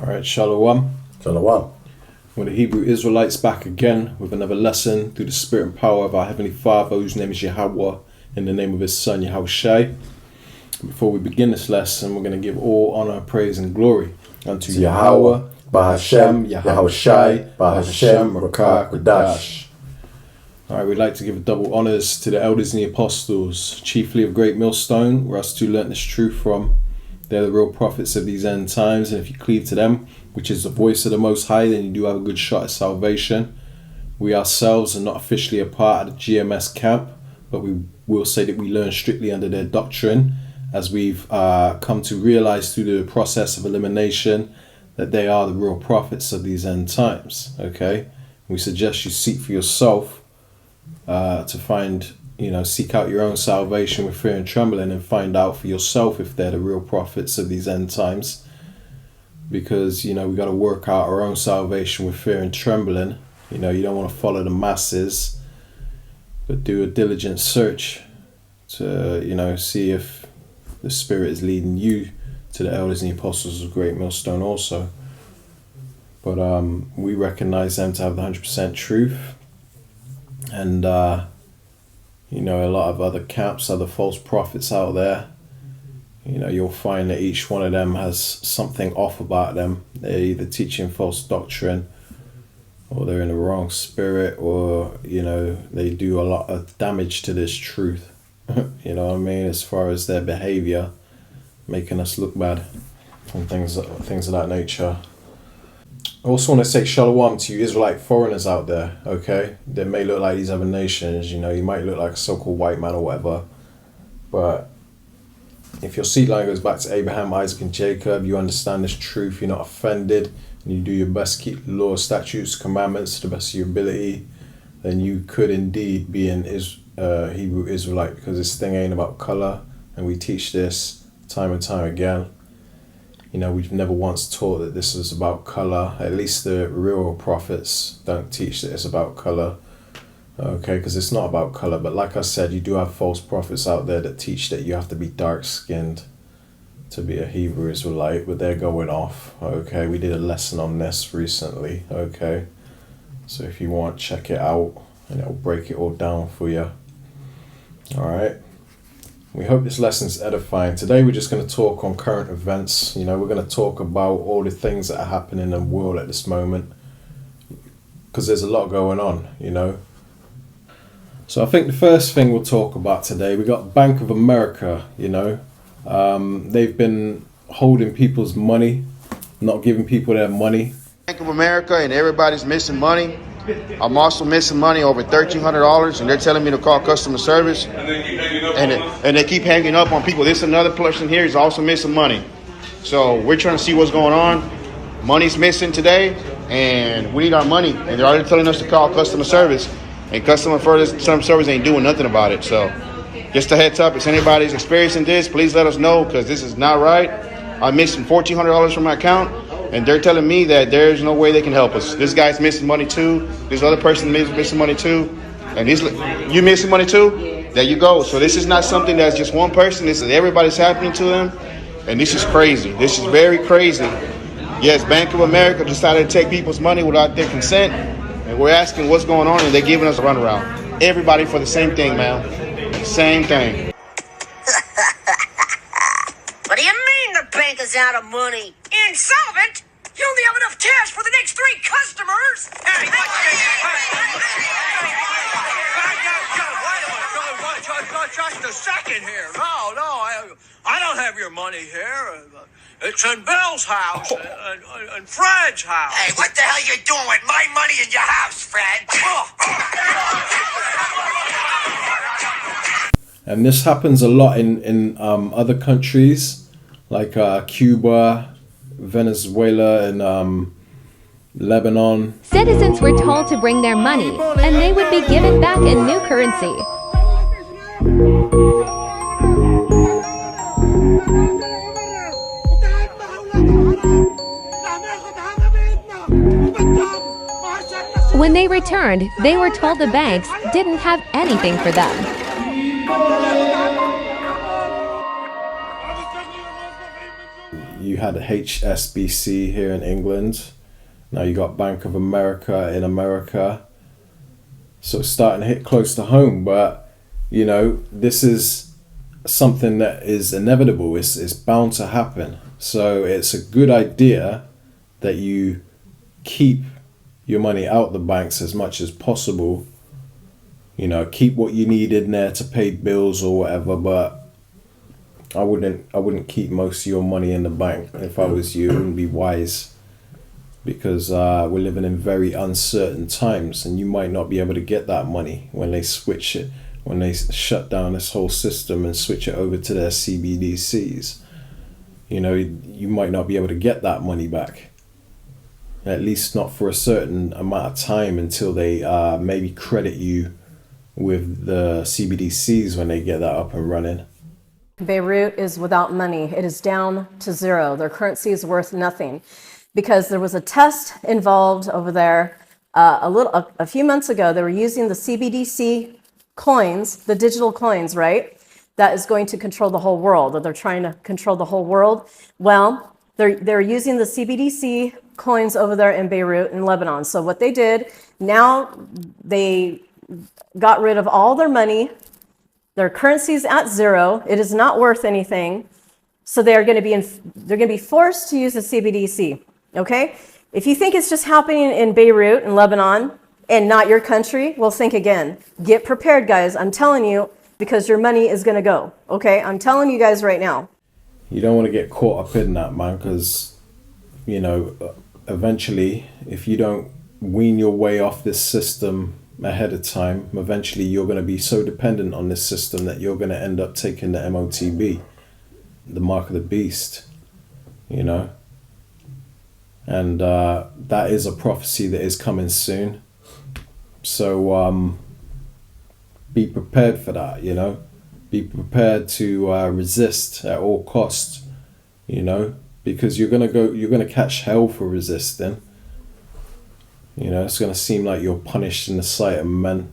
Alright, Shalom. Shalom. We're the Hebrew Israelites back again with another lesson through the spirit and power of our Heavenly Father, whose name is Yahweh, in the name of His Son, Yahushai. Before we begin this lesson, we're going to give all honor, praise, and glory unto Yahweh, Bahashem, Yahushai, Bahashem, Rakah, Kodash. Alright, we'd like to give double honors to the elders and the apostles, chiefly of Great Millstone, where us two learnt this truth from. They're the real prophets of these end times, and if you cleave to them, which is the voice of the Most High, then you do have a good shot at salvation. We ourselves are not officially a part of the GMS camp, but we will say that we learn strictly under their doctrine, as we've come to realize through the process of elimination that they are the real prophets of these end times. Okay, we suggest you seek for yourself to find, seek out your own salvation with fear and trembling, and find out for yourself if they're the real prophets of these end times. Because, we got to work out our own salvation with fear and trembling. You don't want to follow the masses, but do a diligent search to, see if the Spirit is leading you to the elders and the apostles of Great Millstone also. But we recognize them to have the 100% truth. And, a lot of other camps, other false prophets out there, you'll find that each one of them has something off about them. They're either teaching false doctrine, or they're in the wrong spirit, or, they do a lot of damage to this truth. You know what I mean? As far as their behavior, making us look bad and things of that nature. I also want to say shalom to you Israelite foreigners out there, okay? They may look like these other nations, you might look like a so-called white man or whatever, but if your seed line goes back to Abraham, Isaac, and Jacob, you understand this truth, you're not offended, and you do your best to keep the law, statutes, commandments to the best of your ability, then you could indeed be an Hebrew Israelite, because this thing ain't about color, and we teach this time and time again. We've never once taught that this is about color. At least the real prophets don't teach that it's about color. Okay, because it's not about color. But like I said, you do have false prophets out there that teach that you have to be dark-skinned to be a Hebrew Israelite, but they're going off. Okay, we did a lesson on this recently. Okay, so if you want, check it out, and it'll break it all down for you. All right. We hope this lesson's edifying. Today we're just going to talk on current events. We're going to talk about all the things that are happening in the world at this moment, because there's a lot going on, So I think the first thing we'll talk about today, we got Bank of America, they've been holding people's money, not giving people their money. Bank of America, and everybody's missing money. I'm also missing money, over $1,300, and they're telling me to call customer service. And they keep hanging up on people. This another person here is also missing money. So we're trying to see what's going on. Money's missing today, and we need our money. And they're already telling us to call customer service, and customer service ain't doing nothing about it. So just a heads up, if anybody's experiencing this, please let us know, because this is not right. I'm missing $1,400 from my account, and they're telling me that there's no way they can help us. This guy's missing money too. This other person is missing money too. And you missing money too? There you go. So this is not something that's just one person. This is everybody's happening to them. And this is crazy. This is very crazy. Yes, Bank of America decided to take people's money without their consent. And we're asking what's going on, and they're giving us a runaround. Everybody for the same thing, man. Same thing. What do you mean the bank is out of money? Insolvent? You only have enough cash for the next 3 customers? Hey, just a second here. No, I don't have your money here. It's in Bill's house and Fred's house. Hey, what the hell you doing with my money in your house, Fred? And this happens a lot in other countries, like Cuba, Venezuela, and Lebanon. Citizens were told to bring their money, and they would be given back in new currency. When they returned, they were told the banks didn't have anything for them. You had HSBC here in England. Now you got Bank of America in America. So it's starting to hit close to home, but you know, this is something that is inevitable. It's bound to happen. So it's a good idea that you keep your money out the banks as much as possible. You know, keep what you need in there to pay bills or whatever, but I wouldn't keep most of your money in the bank. If I was you, it wouldn't be wise, because we're living in very uncertain times, and you might not be able to get that money when they switch it, when they shut down this whole system and switch it over to their CBDCs. You know, you might not be able to get that money back, at least not for a certain amount of time, until they maybe credit you with the CBDCs when they get that up and running. Beirut is without money. It is down to zero. Their currency is worth nothing, because there was a test involved over there a few months ago. They were using the CBDC coins, the digital coins, right? That is going to control the whole world, or they're trying to control the whole world. Well, they're using the CBDC coins over there in Beirut in Lebanon. So what they did, now they got rid of all their money. Their currency is at zero. It is not worth anything. So they're going to be forced to use the CBDC. Okay? If you think it's just happening in Beirut in Lebanon and not your country, well, think again. Get prepared, guys. I'm telling you, because your money is going to go. Okay? I'm telling you guys right now. You don't want to get caught up in that, man, because, you know, eventually, if you don't wean your way off this system ahead of time, eventually you're going to be so dependent on this system that you're going to end up taking the MOTB, the mark of the beast, you know. And that is a prophecy that is coming soon. So be prepared for that, you know. Be prepared to resist at all costs, you know, because you're gonna catch hell for resisting. You know, it's gonna seem like you're punished in the sight of men,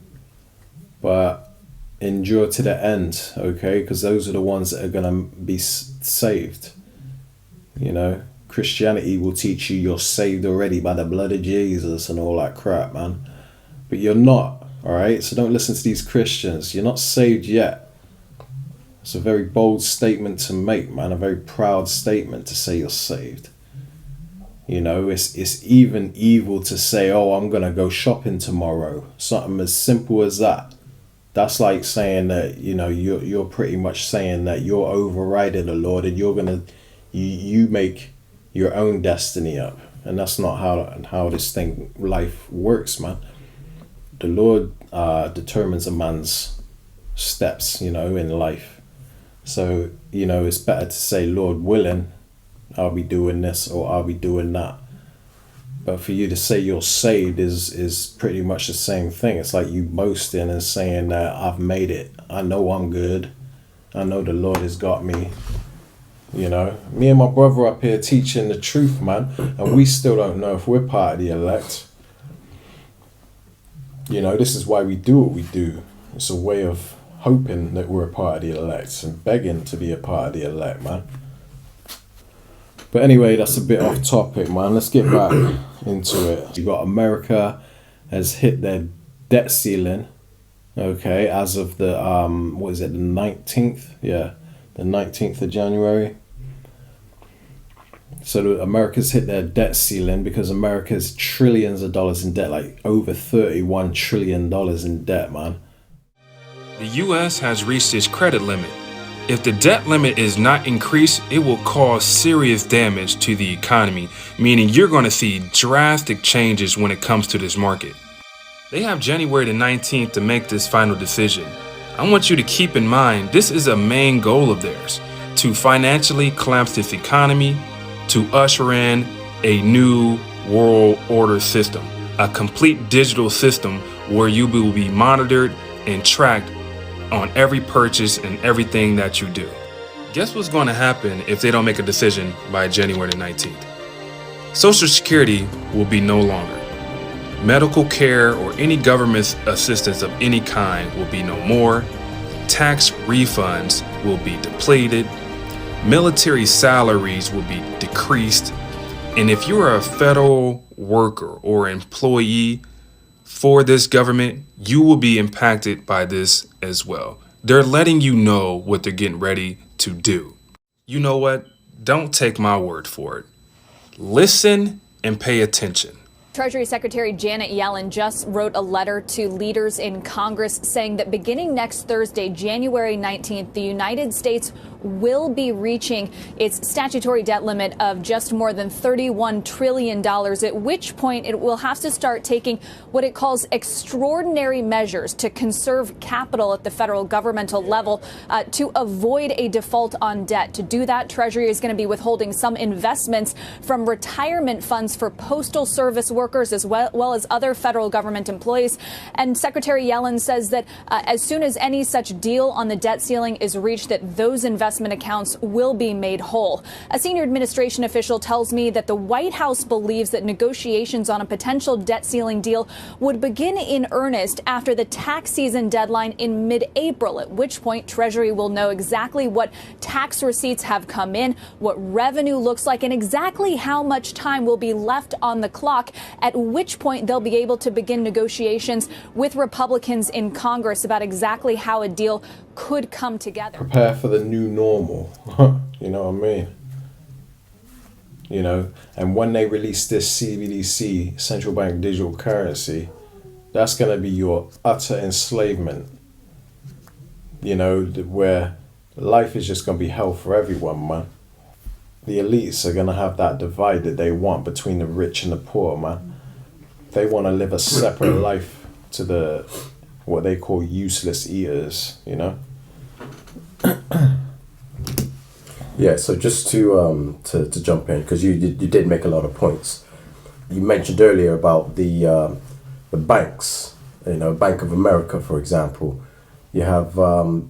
but endure to the end, okay? Because those are the ones that are gonna be saved. You know, Christianity will teach you you're saved already by the blood of Jesus and all that crap, man. But you're not, all right? So don't listen to these Christians. You're not saved yet. It's a very bold statement to make, man. A very proud statement to say you're saved. You know, it's even evil to say, oh, I'm going to go shopping tomorrow. Something as simple as that. That's like saying that, you know, you're pretty much saying that you're overriding the Lord and you're going to, you make your own destiny up. And that's not how this thing, life works, man. The Lord determines a man's steps, you know, in life. So, you know, it's better to say, Lord willing, I'll be doing this or I'll be doing that. But for you to say you're saved is pretty much the same thing. It's like you boasting and saying that I've made it. I know I'm good. I know the Lord has got me. You know, me and my brother up here teaching the truth, man. And we still don't know if we're part of the elect. You know, this is why we do what we do. It's a way of hoping that we're a part of the elect and begging to be a part of the elect, man. But anyway, that's a bit off topic, man. Let's get back into it. You got America has hit their debt ceiling, okay, as of the, what is it, the 19th? Yeah, the 19th of January. So America's hit their debt ceiling because America's trillions of dollars in debt, like over $31 trillion in debt, man. The U.S. has reached its credit limit. If the debt limit is not increased, it will cause serious damage to the economy, meaning you're going to see drastic changes when it comes to this market. They have January the 19th to make this final decision. I want you to keep in mind, this is a main goal of theirs, to financially collapse this economy, to usher in a new world order system, a complete digital system where you will be monitored and tracked on every purchase and everything that you do. Guess what's going to happen if they don't make a decision by January the 19th? Social Security will be no longer. Medical care or any government assistance of any kind will be no more. Tax refunds will be depleted. military salaries will be decreased, and if you're a federal worker or employee for this government, you will be impacted by this as well. They're letting you know what they're getting ready to do. You know what? Don't take my word for it. Listen and pay attention. Treasury Secretary Janet Yellen just wrote a letter to leaders in Congress saying that beginning next Thursday, January 19th, the United States will be reaching its statutory debt limit of just more than $31 trillion, at which point it will have to start taking what it calls extraordinary measures to conserve capital at the federal governmental level to avoid a default on debt. To do that, Treasury is going to be withholding some investments from retirement funds for Postal Service workers as well as other federal government employees. And Secretary Yellen says that as soon as any such deal on the debt ceiling is reached, that those investment accounts will be made whole. A senior administration official tells me that the White House believes that negotiations on a potential debt ceiling deal would begin in earnest after the tax season deadline in mid-April, at which point Treasury will know exactly what tax receipts have come in, what revenue looks like, and exactly how much time will be left on the clock, at which point they'll be able to begin negotiations with Republicans in Congress about exactly how a deal could come together. Prepare for the new normal. You know what I mean? You know, and when they release this CBDC, central bank digital currency, that's going to be your utter enslavement. You know, where life is just going to be hell for everyone, man. The elites are going to have that divide that they want between the rich and the poor, man. They want to live a separate life to the what they call useless eaters, you know? Yeah, so just to jump in, because you did make a lot of points. You mentioned earlier about the banks, you know, Bank of America, for example. You have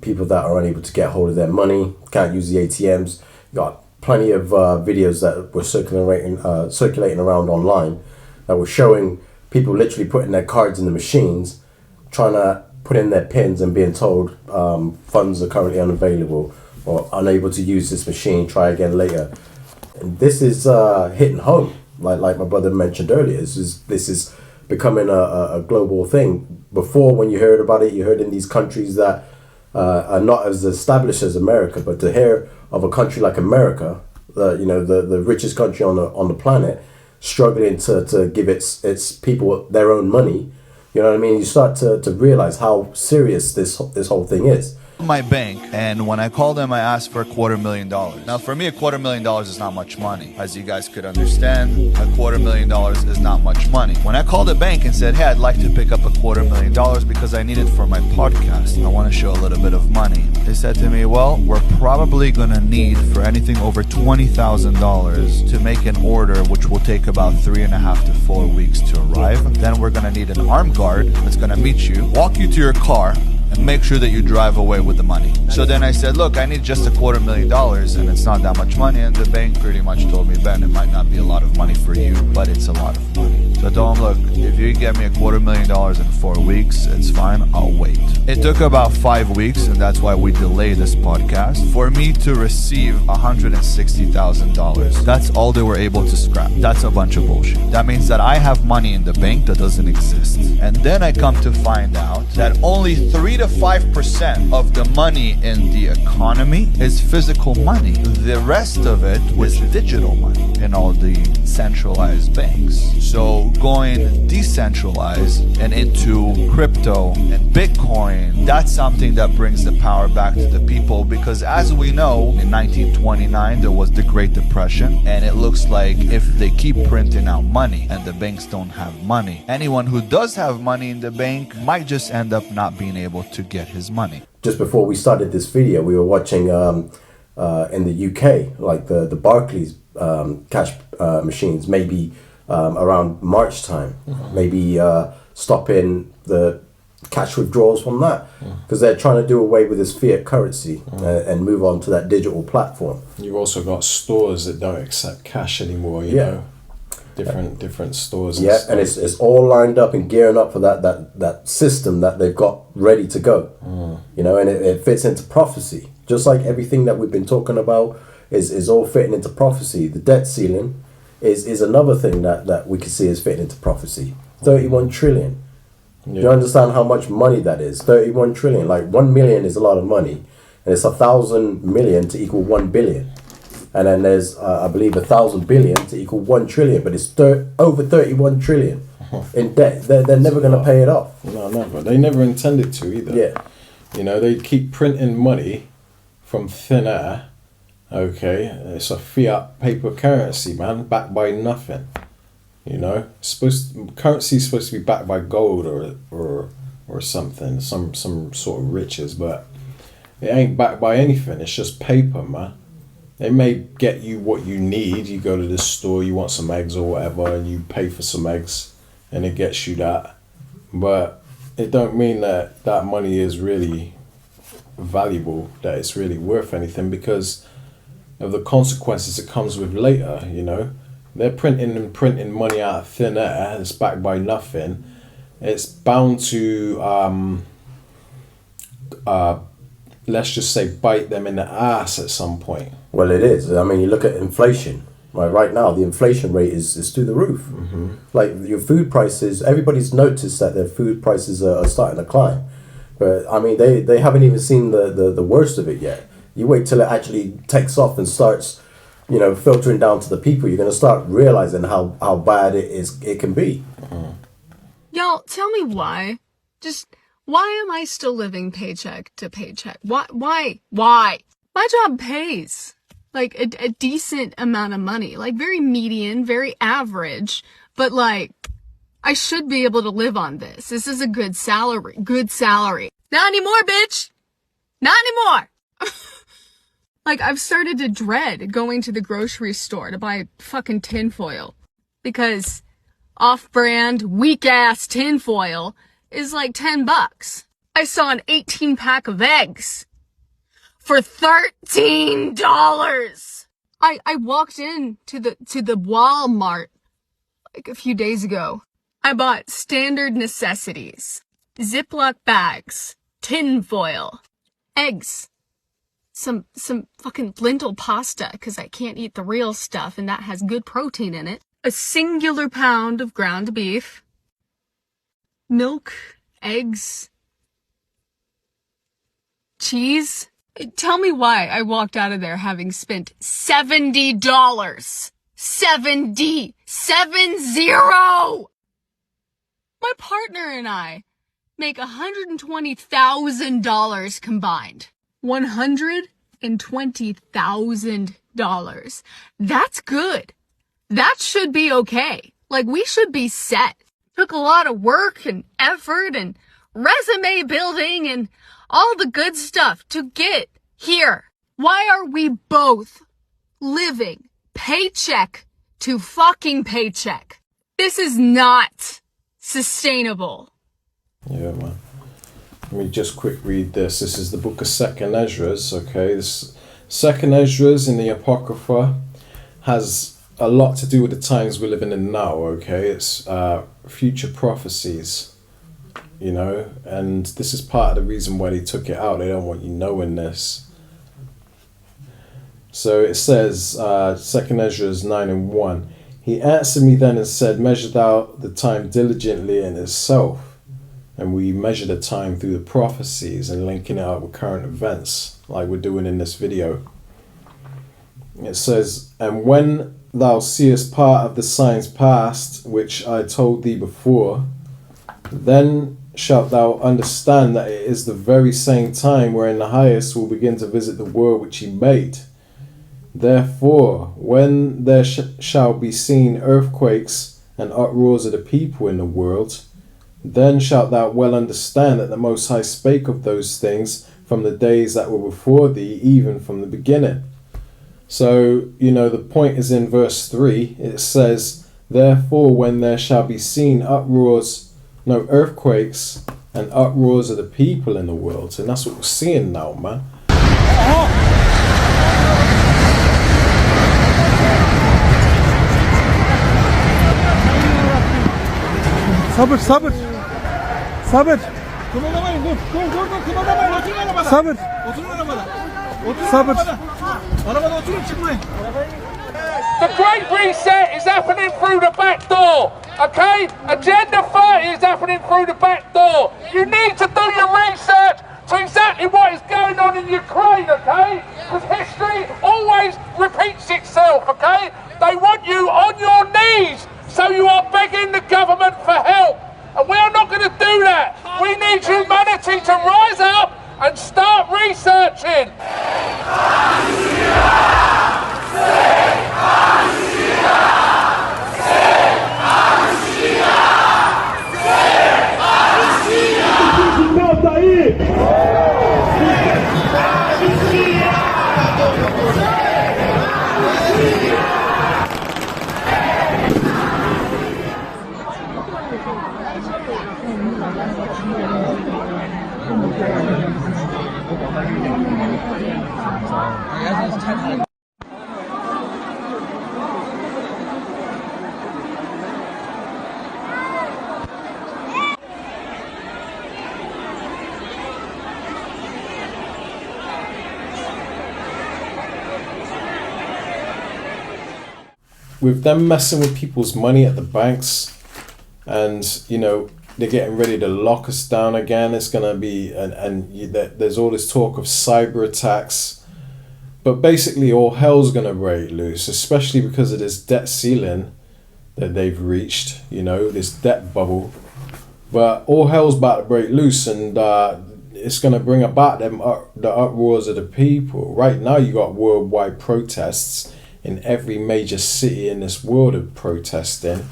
people that are unable to get hold of their money, can't use the ATMs. You got plenty of videos that were circulating around online that were showing people literally putting their cards in the machines, trying to put in their pins and being told funds are currently unavailable or unable to use this machine, try again later. And this is hitting home, like my brother mentioned earlier. This is becoming a global thing. Before, when you heard about it, you heard in these countries that are not as established as America, but to hear of a country like America, the richest country on the planet, struggling to give its people their own money, you know what I mean? You start to realize how serious this whole thing is. My bank, and when I called them, I asked for $250,000. Now, for me, $250,000 is not much money. As you guys could understand, $250,000 is not much money. When I called the bank and said, hey, I'd like to pick up $250,000 because I need it for my podcast, I want to show a little bit of money, they said to me, well, we're probably going to need for anything over $20,000 to make an order, which will take about 3.5 to 4 weeks to arrive. Then we're going to need an armed guard that's going to meet you, walk you to your car, and make sure that you drive away with the money. So then I said, look, I need just $250,000 and it's not that much money. And the bank pretty much told me, Ben, it might not be a lot of money for you, but it's a lot of money. So I told him, look, if you get me $250,000 in 4 weeks, it's fine, I'll wait. It took about 5 weeks, and that's why we delayed this podcast, for me to receive $160,000. That's all they were able to scrap. That's a bunch of bullshit. That means that I have money in the bank that doesn't exist. And then I come to find out that only 3 to 5% of the money in the economy is physical money. The rest of it was digital money in all the centralized banks. So going decentralized and into crypto and Bitcoin, that's something that brings the power back to the people, because as we know, in 1929 there was the Great Depression, and it looks like if they keep printing out money and the banks don't have money, anyone who does have money in the bank might just end up not being able to get his money. Just before we started this video, we were watching in the UK, like the Barclays cash machines, maybe around March time, maybe stopping the cash withdrawals from that, because they're trying to do away with this fiat currency and move on to that digital platform. You've also got stores that don't accept cash anymore, you know, different stores. Yeah, and it's all lined up and gearing up for that system that they've got ready to go. You know, and it fits into prophecy, just like everything that we've been talking about is all fitting into prophecy. The debt ceiling is another thing that we can see is fitting into prophecy. 31 trillion. Yeah. Do you understand how much money that is? 31 trillion. Like 1 million is a lot of money, and it's 1,000 million to equal 1 billion. And then there's, I believe, 1,000 billion to equal 1 trillion, but it's over 31 trillion in debt. They're never going to pay it off. No, never. They never intended to either. Yeah. You know, they keep printing money from thin air. Okay, it's a fiat paper currency, man, backed by nothing. You know, currency is supposed to be backed by gold or something, some sort of riches, but it ain't backed by anything. It's just paper, man. It may get you what you need. You go to the store, you want some eggs or whatever, and you pay for some eggs, and it gets you that. But it don't mean that that money is really valuable, that it's really worth anything, because of the consequences it comes with later. You know, they're printing money out of thin air. It's backed by nothing. It's bound to let's just say bite them in the ass at some point. Well, it is. I mean, you look at inflation. Right now, the inflation rate is through the roof. Mm-hmm. Like your food prices, everybody's noticed that their food prices are starting to climb. But I mean, they haven't even seen the worst of it yet. You wait till it actually takes off and starts, you know, filtering down to the people. You're going to start realizing how bad it can be. Mm-hmm. Y'all, tell me why. Just why am I still living paycheck to paycheck? Why? My job pays like a decent amount of money, like very median, very average, but like I should be able to live on this. This is a good salary. Not anymore, bitch. Not anymore. Like, I've started to dread going to the grocery store to buy fucking tinfoil, because off-brand, weak-ass tinfoil is like $10. I saw an 18-pack of eggs for $13. I walked in to the Walmart like a few days ago. I bought standard necessities, Ziploc bags, tinfoil, eggs, some fucking lentil pasta because I can't eat the real stuff and that has good protein in it, a singular pound of ground beef, milk, eggs, cheese. Tell me why I walked out of there having spent $70. 70! 70! My partner and I make $120,000 combined. $120,000. That's good. That should be okay. Like, we should be set. Took a lot of work and effort and resume building and all the good stuff to get here. Why are we both living paycheck to fucking paycheck? This is not sustainable. Yeah, man. Let me just quick read this. This is the book of Second Esdras, okay? This Second Esdras in the Apocrypha has a lot to do with the times we're living in now, okay? It's future prophecies, you know? And this is part of the reason why they took it out. They don't want you knowing this. So it says, Second Esdras 9:1, he answered me then and said, measure thou the time diligently in itself. And we measure the time through the prophecies and linking it up with current events, like we're doing in this video. It says, and when thou seest part of the signs past, which I told thee before, then shalt thou understand that it is the very same time wherein the highest will begin to visit the world which he made. Therefore, when there shall be seen earthquakes and uproars of the people in the world, then shalt thou well understand that the Most High spake of those things from the days that were before thee, even from the beginning. So, you know, the point is in verse 3. It says, therefore, when there shall be seen earthquakes and uproars of the people in the world. And that's what we're seeing now, man. Sabır. Sabır. Sabır. Oturun arabada. Sabır. Arabada oturup çıkmayın. The Great Reset is happening through the back door, okay? Agenda 30 is happening through the back door. You need to do your research to exactly what is going on in Ukraine, okay? Because history always repeats itself, okay? They want you on your knees, so you are begging the government for help. And we are not going to do that. We need humanity to rise up and start researching. With them messing with people's money at the banks, and you know they're getting ready to lock us down again. It's gonna be there's all this talk of cyber attacks, but basically all hell's gonna break loose, especially because of this debt ceiling that they've reached. You know, this debt bubble, but all hell's about to break loose, and it's gonna bring about the uproars of the people. Right now, you got worldwide protests. In every major city in this world of protesting.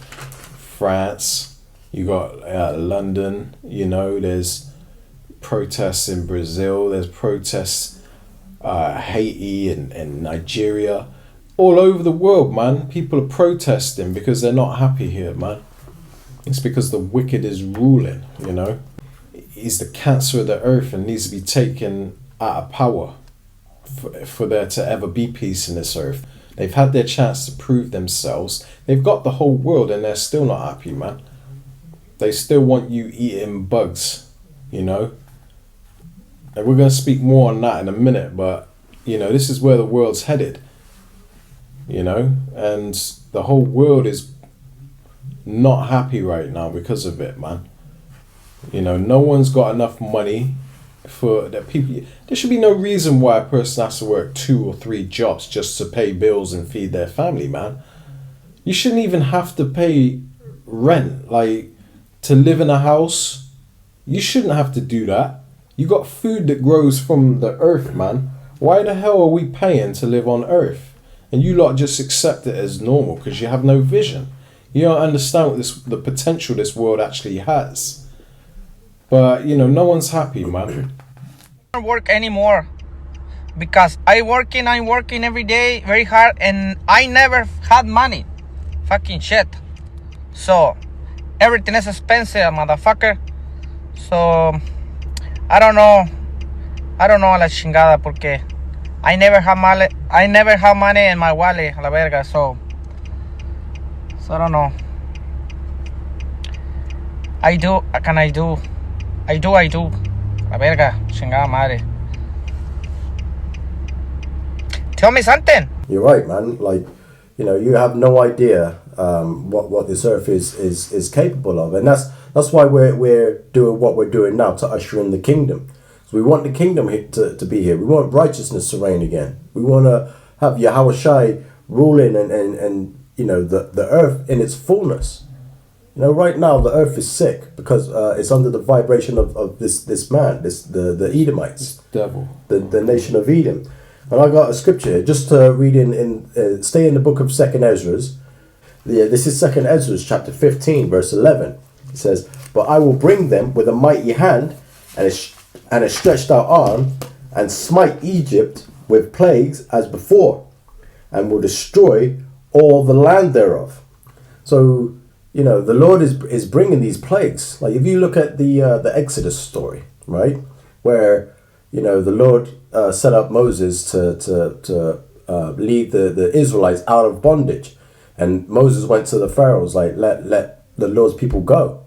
France, you got London, you know, there's protests in Brazil, there's protests Haiti and Nigeria. All over the world, man, people are protesting because they're not happy here, man. It's because the wicked is ruling, you know. He's the cancer of the earth and needs to be taken out of power for there to ever be peace in this earth. They've had their chance to prove themselves. They've got the whole world and they're still not happy, man. They still want you eating bugs, you know. And we're going to speak more on that in a minute, but, you know, this is where the world's headed, you know. And the whole world is not happy right now because of it, man. You know, no one's got enough money for that people. There should be no reason why a person has to work 2 or 3 jobs just to pay bills and feed their family, man. You shouldn't even have to pay rent, like to live in a house. You shouldn't have to do that. You got food that grows from the earth, man. Why the hell are we paying to live on earth? And you lot just accept it as normal because you have no vision. You don't understand what the potential this world actually has. But, you know, no one's happy, man. I don't work anymore because I'm working every day very hard and I never had money. Fucking shit. So, everything is expensive, motherfucker. So, I don't know a la chingada porque I never have money in my wallet, a la verga. So I don't know. I do. La verga, chingada madre. Tell me something. You're right, man. Like, you know, you have no idea what this earth is capable of, and that's why we're doing what we're doing now to usher in the kingdom. So we want the kingdom to be here. We want righteousness to reign again. We want to have Yahweh Shai ruling and you know the earth in its fullness. You know, right now the earth is sick because it's under the vibration of this man, the Edomites, devil, the nation of Edom. And I got a scripture here just to read stay in the book of 2nd Ezra's. This is 2nd Ezra's chapter 15 verse 11. It says, "But I will bring them with a mighty hand and a stretched out arm and smite Egypt with plagues as before, and will destroy all the land thereof." So, you know, the Lord is bringing these plagues. Like if you look at the Exodus story, right, where you know the Lord set up Moses to lead the Israelites out of bondage, and Moses went to the Pharaoh's like, let the Lord's people go,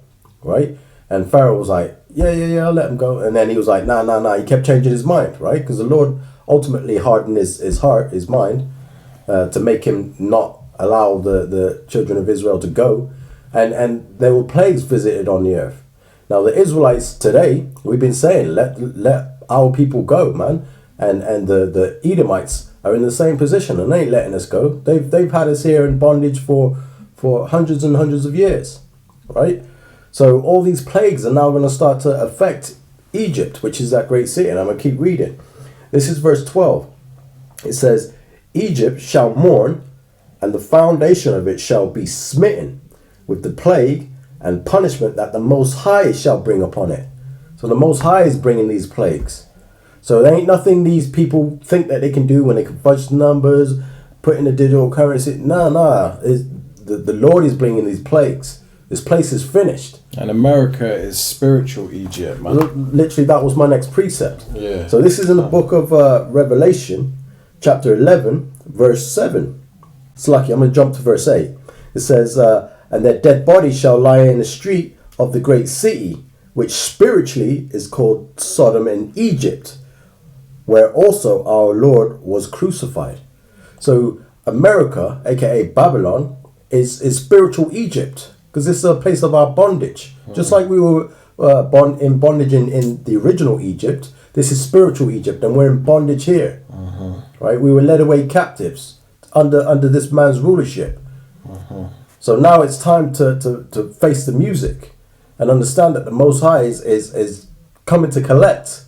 right? And Pharaoh was like, yeah, I'll let them go. And then he was like, nah. He kept changing his mind, right? Because the Lord ultimately harden his heart, his mind, to make him not allow the children of Israel to go. And there were plagues visited on the earth. Now the Israelites today, we've been saying, let our people go, man. And the Edomites are in the same position, and they ain't letting us go. They've had us here in bondage for hundreds and hundreds of years, right? So all these plagues are now going to start to affect Egypt, which is that great city. And I'm going to keep reading. This is verse 12. It says, Egypt shall mourn, and the foundation of it shall be smitten with the plague and punishment that the Most High shall bring upon it. So the Most High is bringing these plagues. So there ain't nothing these people think that they can do when they can fudge the numbers, put in the digital currency. No. The Lord is bringing these plagues. This place is finished. And America is spiritual Egypt, man. Literally, that was my next precept. Yeah. So this is in the book of Revelation, chapter 11, verse 7. It's lucky. I'm going to jump to verse 8. It says, and their dead bodies shall lie in the street of the great city, which spiritually is called Sodom and Egypt, where also our Lord was crucified. So America, aka Babylon, is spiritual Egypt, because this is a place of our bondage. Just like we were in bondage in the original Egypt, this is spiritual Egypt, and we're in bondage here. Right? We were led away captives under this man's rulership. So now it's time to face the music and understand that the Most High is coming to collect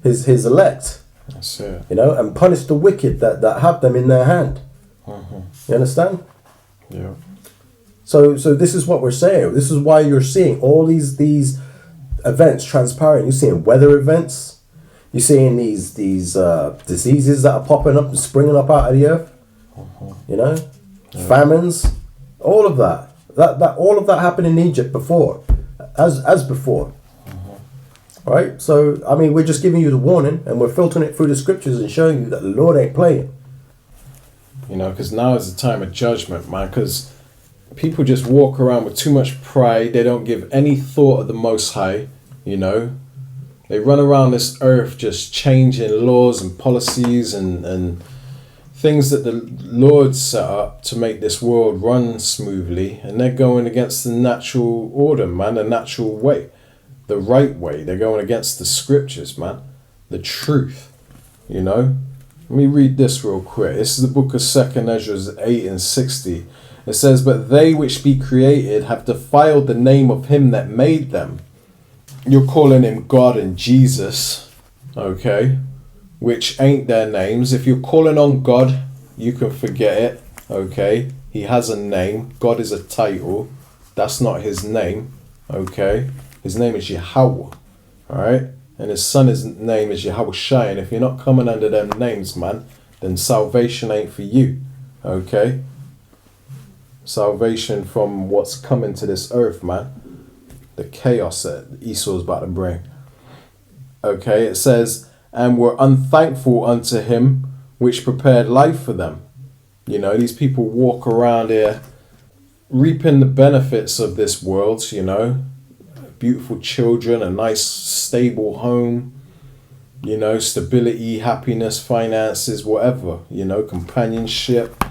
his elect. That's it. You know, and punish the wicked that have them in their hand. You understand? Yeah. So this is what we're saying. This is why you're seeing all these events transpiring. You're seeing weather events. You're seeing these diseases that are popping up and springing up out of the earth. You know, famines, all of that. All of that happened in Egypt before, as before. Right? So I mean, we're just giving you the warning, and we're filtering it through the scriptures and showing you that the Lord ain't playing. You know, because now is the time of judgment, man. Because people just walk around with too much pride. They don't give any thought of the Most High. You know, they run around this earth just changing laws and policies and things that the Lord set up to make this world run smoothly, and they're going against the natural order, man, the natural way, the right way. They're going against the scriptures, man, the truth, you know. Let me read this real quick. This is the book of 2 Ezra 8 and 60. It says, but they which be created have defiled the name of him that made them. You're calling him God and Jesus, okay, which ain't their names. If you're calling on God, you can forget it, okay? He has a name. God is a title. That's not his name, okay? His name is Yahweh, alright? And his son's name is Yahweh Shai. And if you're not coming under them names, man, then salvation ain't for you, okay? Salvation from what's coming to this earth, man. The chaos that Esau's about to bring. Okay, it says, and were unthankful unto him which prepared life for them. You know, these people walk around here reaping the benefits of this world, you know. Beautiful children, a nice stable home, you know, stability, happiness, finances, whatever, you know, companionship.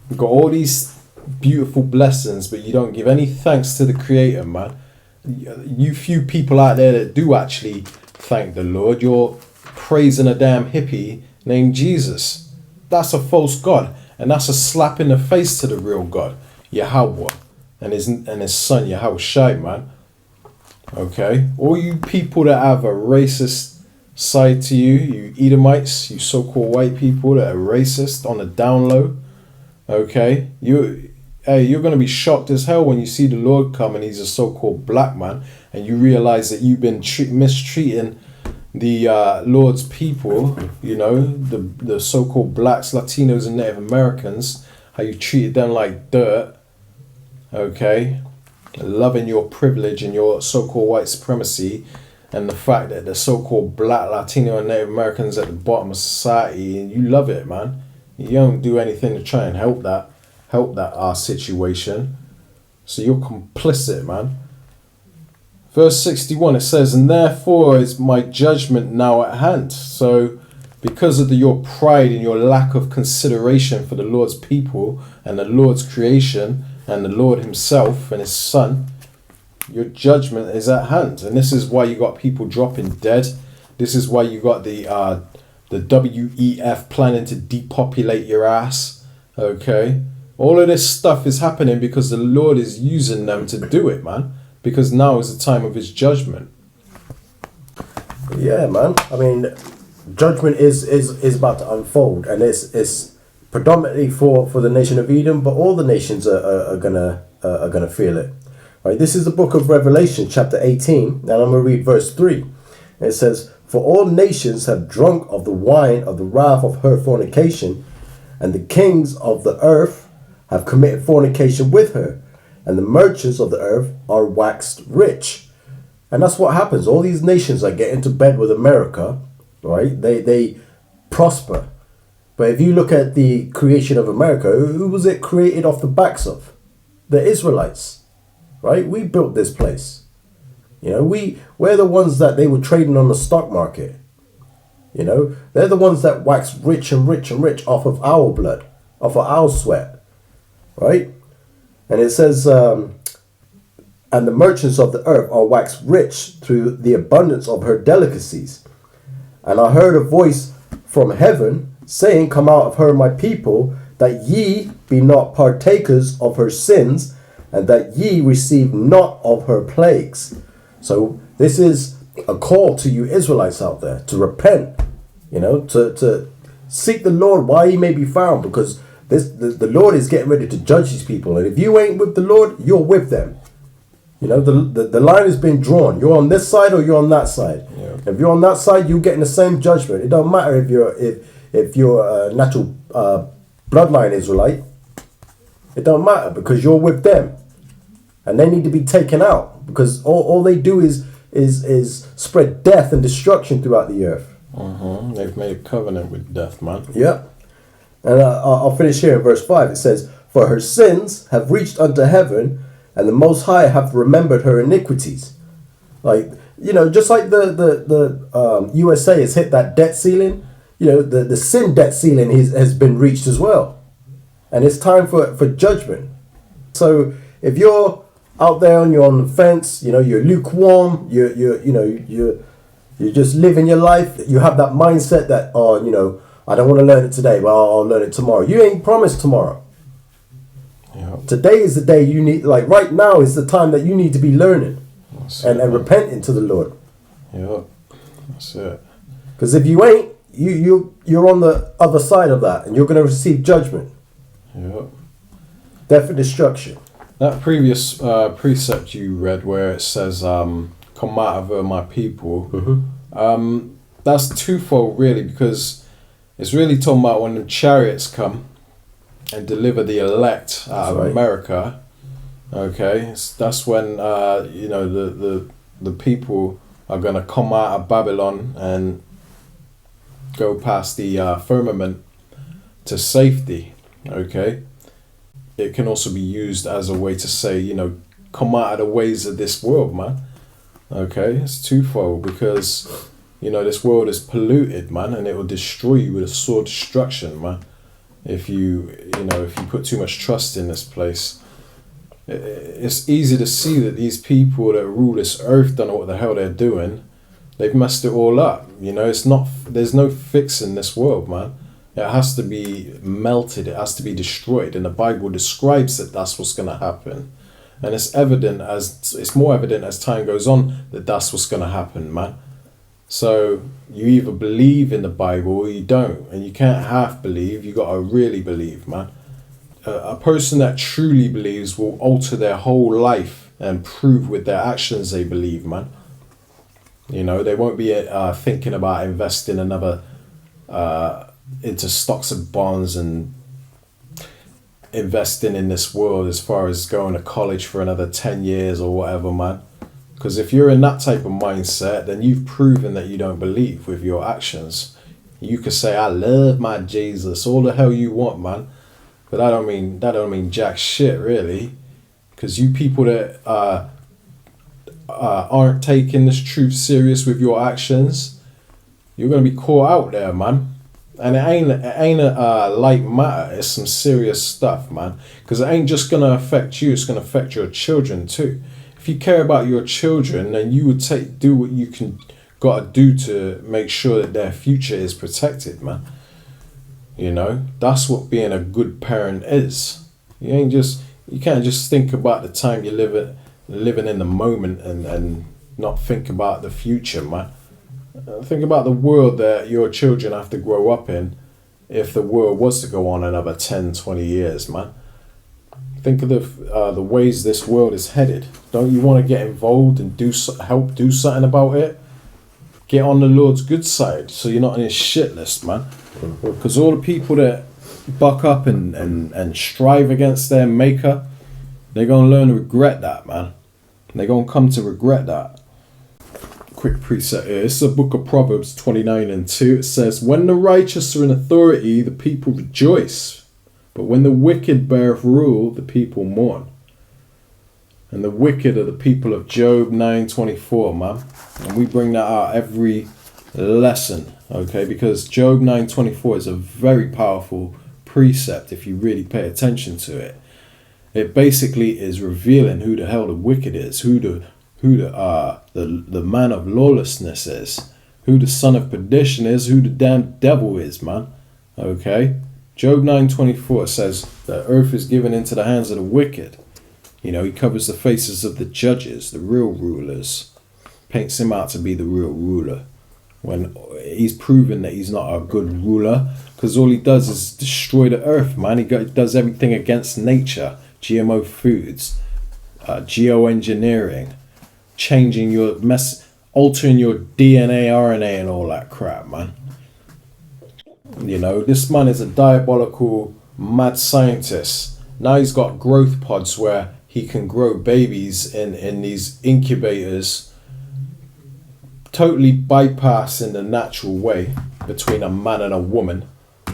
You've got all these beautiful blessings, but you don't give any thanks to the Creator, man. You few people out there that do actually thank the Lord, you're praising a damn hippie named Jesus. That's a false God, and that's a slap in the face to the real God, Yahweh, and his son Yahweh Shai, man. Okay, all you people that have a racist side to you, you Edomites, you so-called white people that are racist on the down low, okay, you're going to be shocked as hell when you see the Lord come and he's a so-called black man, and you realize that you've been mistreating the Lord's people, you know, the so-called blacks, Latinos and Native Americans, how you treated them like dirt, okay, loving your privilege and your so-called white supremacy, and the fact that the so-called black, Latino and Native Americans at the bottom of society, and you love it, man. You don't do anything to try and help that our situation. So you're complicit, man. Verse 61, it says, and therefore is my judgment now at hand. So because of your pride and your lack of consideration for the Lord's people and the Lord's creation and the Lord himself and his son, your judgment is at hand. And this is why you got people dropping dead. This is why you got the WEF planning to depopulate your ass. Okay? All of this stuff is happening because the Lord is using them to do it, man. Because now is the time of his judgment. Yeah, man. I mean, judgment is about to unfold, and it's predominantly for the nation of Edom, but all the nations are gonna feel it. Right? This is the book of Revelation, chapter 18, and I'm gonna read verse 3. And it says, "For all nations have drunk of the wine of the wrath of her fornication, and the kings of the earth have committed fornication with her, and the merchants of the earth are waxed rich." And that's what happens. All these nations that get into bed with America, right? They prosper. But if you look at the creation of America, who was it created off the backs of? The Israelites, right? We built this place. You know, we're the ones that they were trading on the stock market. You know, they're the ones that wax rich and rich and rich off of our blood, off of our sweat, right? And it says, "And the merchants of the earth are waxed rich through the abundance of her delicacies. And I heard a voice from heaven saying, Come out of her, my people, that ye be not partakers of her sins, and that ye receive not of her plagues." So this is a call to you Israelites out there to repent, you know, to seek the Lord while he may be found, because the Lord is getting ready to judge these people. And if you ain't with the Lord, you're with them. You know, the line has been drawn. You're on this side or you're on that side. Yeah. If you're on that side, you're getting the same judgment. It don't matter if you're a natural bloodline Israelite. It don't matter, because you're with them, and they need to be taken out, because all they do is spread death and destruction throughout the earth. They've made a covenant with death, man. Yeah. And I'll finish here in verse 5. It says, "For her sins have reached unto heaven, and the Most High hath remembered her iniquities." Like, you know, just like the USA has hit that debt ceiling, you know, the sin debt ceiling has been reached as well. And it's time for judgment. So if you're out there and you're on the fence, you know, you're lukewarm, you're just living your life, you have that mindset that, oh, you know, I don't want to learn it today, but I'll learn it tomorrow. You ain't promised tomorrow. Yeah. Today is the day you need, like right now is the time that you need to be learning and repenting to the Lord. Yeah, that's it. Because if you ain't, you're on the other side of that, and you're going to receive judgment. Yeah. Death and destruction. That previous precept you read where it says, "Come out of her, my people," that's twofold really, because it's really talking about when the chariots come and deliver the elect out of America. Okay, that's when you know the people are gonna come out of Babylon and go past the firmament to safety. Okay, it can also be used as a way to say, you know, come out of the ways of this world, man. Okay, it's twofold, because you know this world is polluted, man, and it will destroy you with a sword of destruction, man. If you put too much trust in this place. It's easy to see that these people that rule this earth don't know what the hell they're doing. They've messed it all up. You know, there's no fixing this world, man. It has to be melted. It has to be destroyed. And the Bible describes that that's what's going to happen. And it's more evident as time goes on that that's what's going to happen, man. So you either believe in the Bible or you don't. And you can't half believe. You got to really believe, man. A person that truly believes will alter their whole life and prove with their actions they believe, man. You know, they won't be thinking about investing another into stocks and bonds and investing in this world as far as going to college for another 10 years or whatever, man. Because if you're in that type of mindset, then you've proven that you don't believe with your actions. You could say, I love my Jesus, all the hell you want, man. But that don't mean jack shit, really. Because you people that aren't taking this truth serious with your actions, you're going to be caught out there, man. And it ain't a light matter. It's some serious stuff, man. Because it ain't just gonna affect you. It's gonna affect your children too. If you care about your children, then you would do what you gotta do to make sure that their future is protected, man. You know, that's what being a good parent is. You can't just think about the time you living in the moment and not think about the future, man. Think about the world that your children have to grow up in if the world was to go on another 10, 20 years, man. Think of the ways this world is headed. Don't you want to get involved and help do something about it? Get on the Lord's good side so you're not in his shit list, man. Because all the people that buck up and strive against their maker, they're going to learn to regret that, man. They're going to come to regret that. Quick preset here. It's the book of Proverbs 29:2. It says, when the righteous are in authority, the people rejoice. But when the wicked beareth rule, the people mourn. And the wicked are the people of Job 9:24, man. And we bring that out every lesson, okay? Because Job 9:24 is a very powerful precept if you really pay attention to it. It basically is revealing who the hell the wicked is, who the man of lawlessness is, who the son of perdition is, who the damn devil is, man. Okay? Job 9:24 says the earth is given into the hands of the wicked. You know, he covers the faces of the judges, the real rulers, paints him out to be the real ruler, when he's proven that he's not a good ruler, because all he does is destroy the earth, man. He does everything against nature, GMO foods, geoengineering, changing your altering your DNA, RNA and all that crap, man. You know, this man is a diabolical mad scientist. Now he's got growth pods where he can grow babies in these incubators, totally bypassing the natural way between a man and a woman,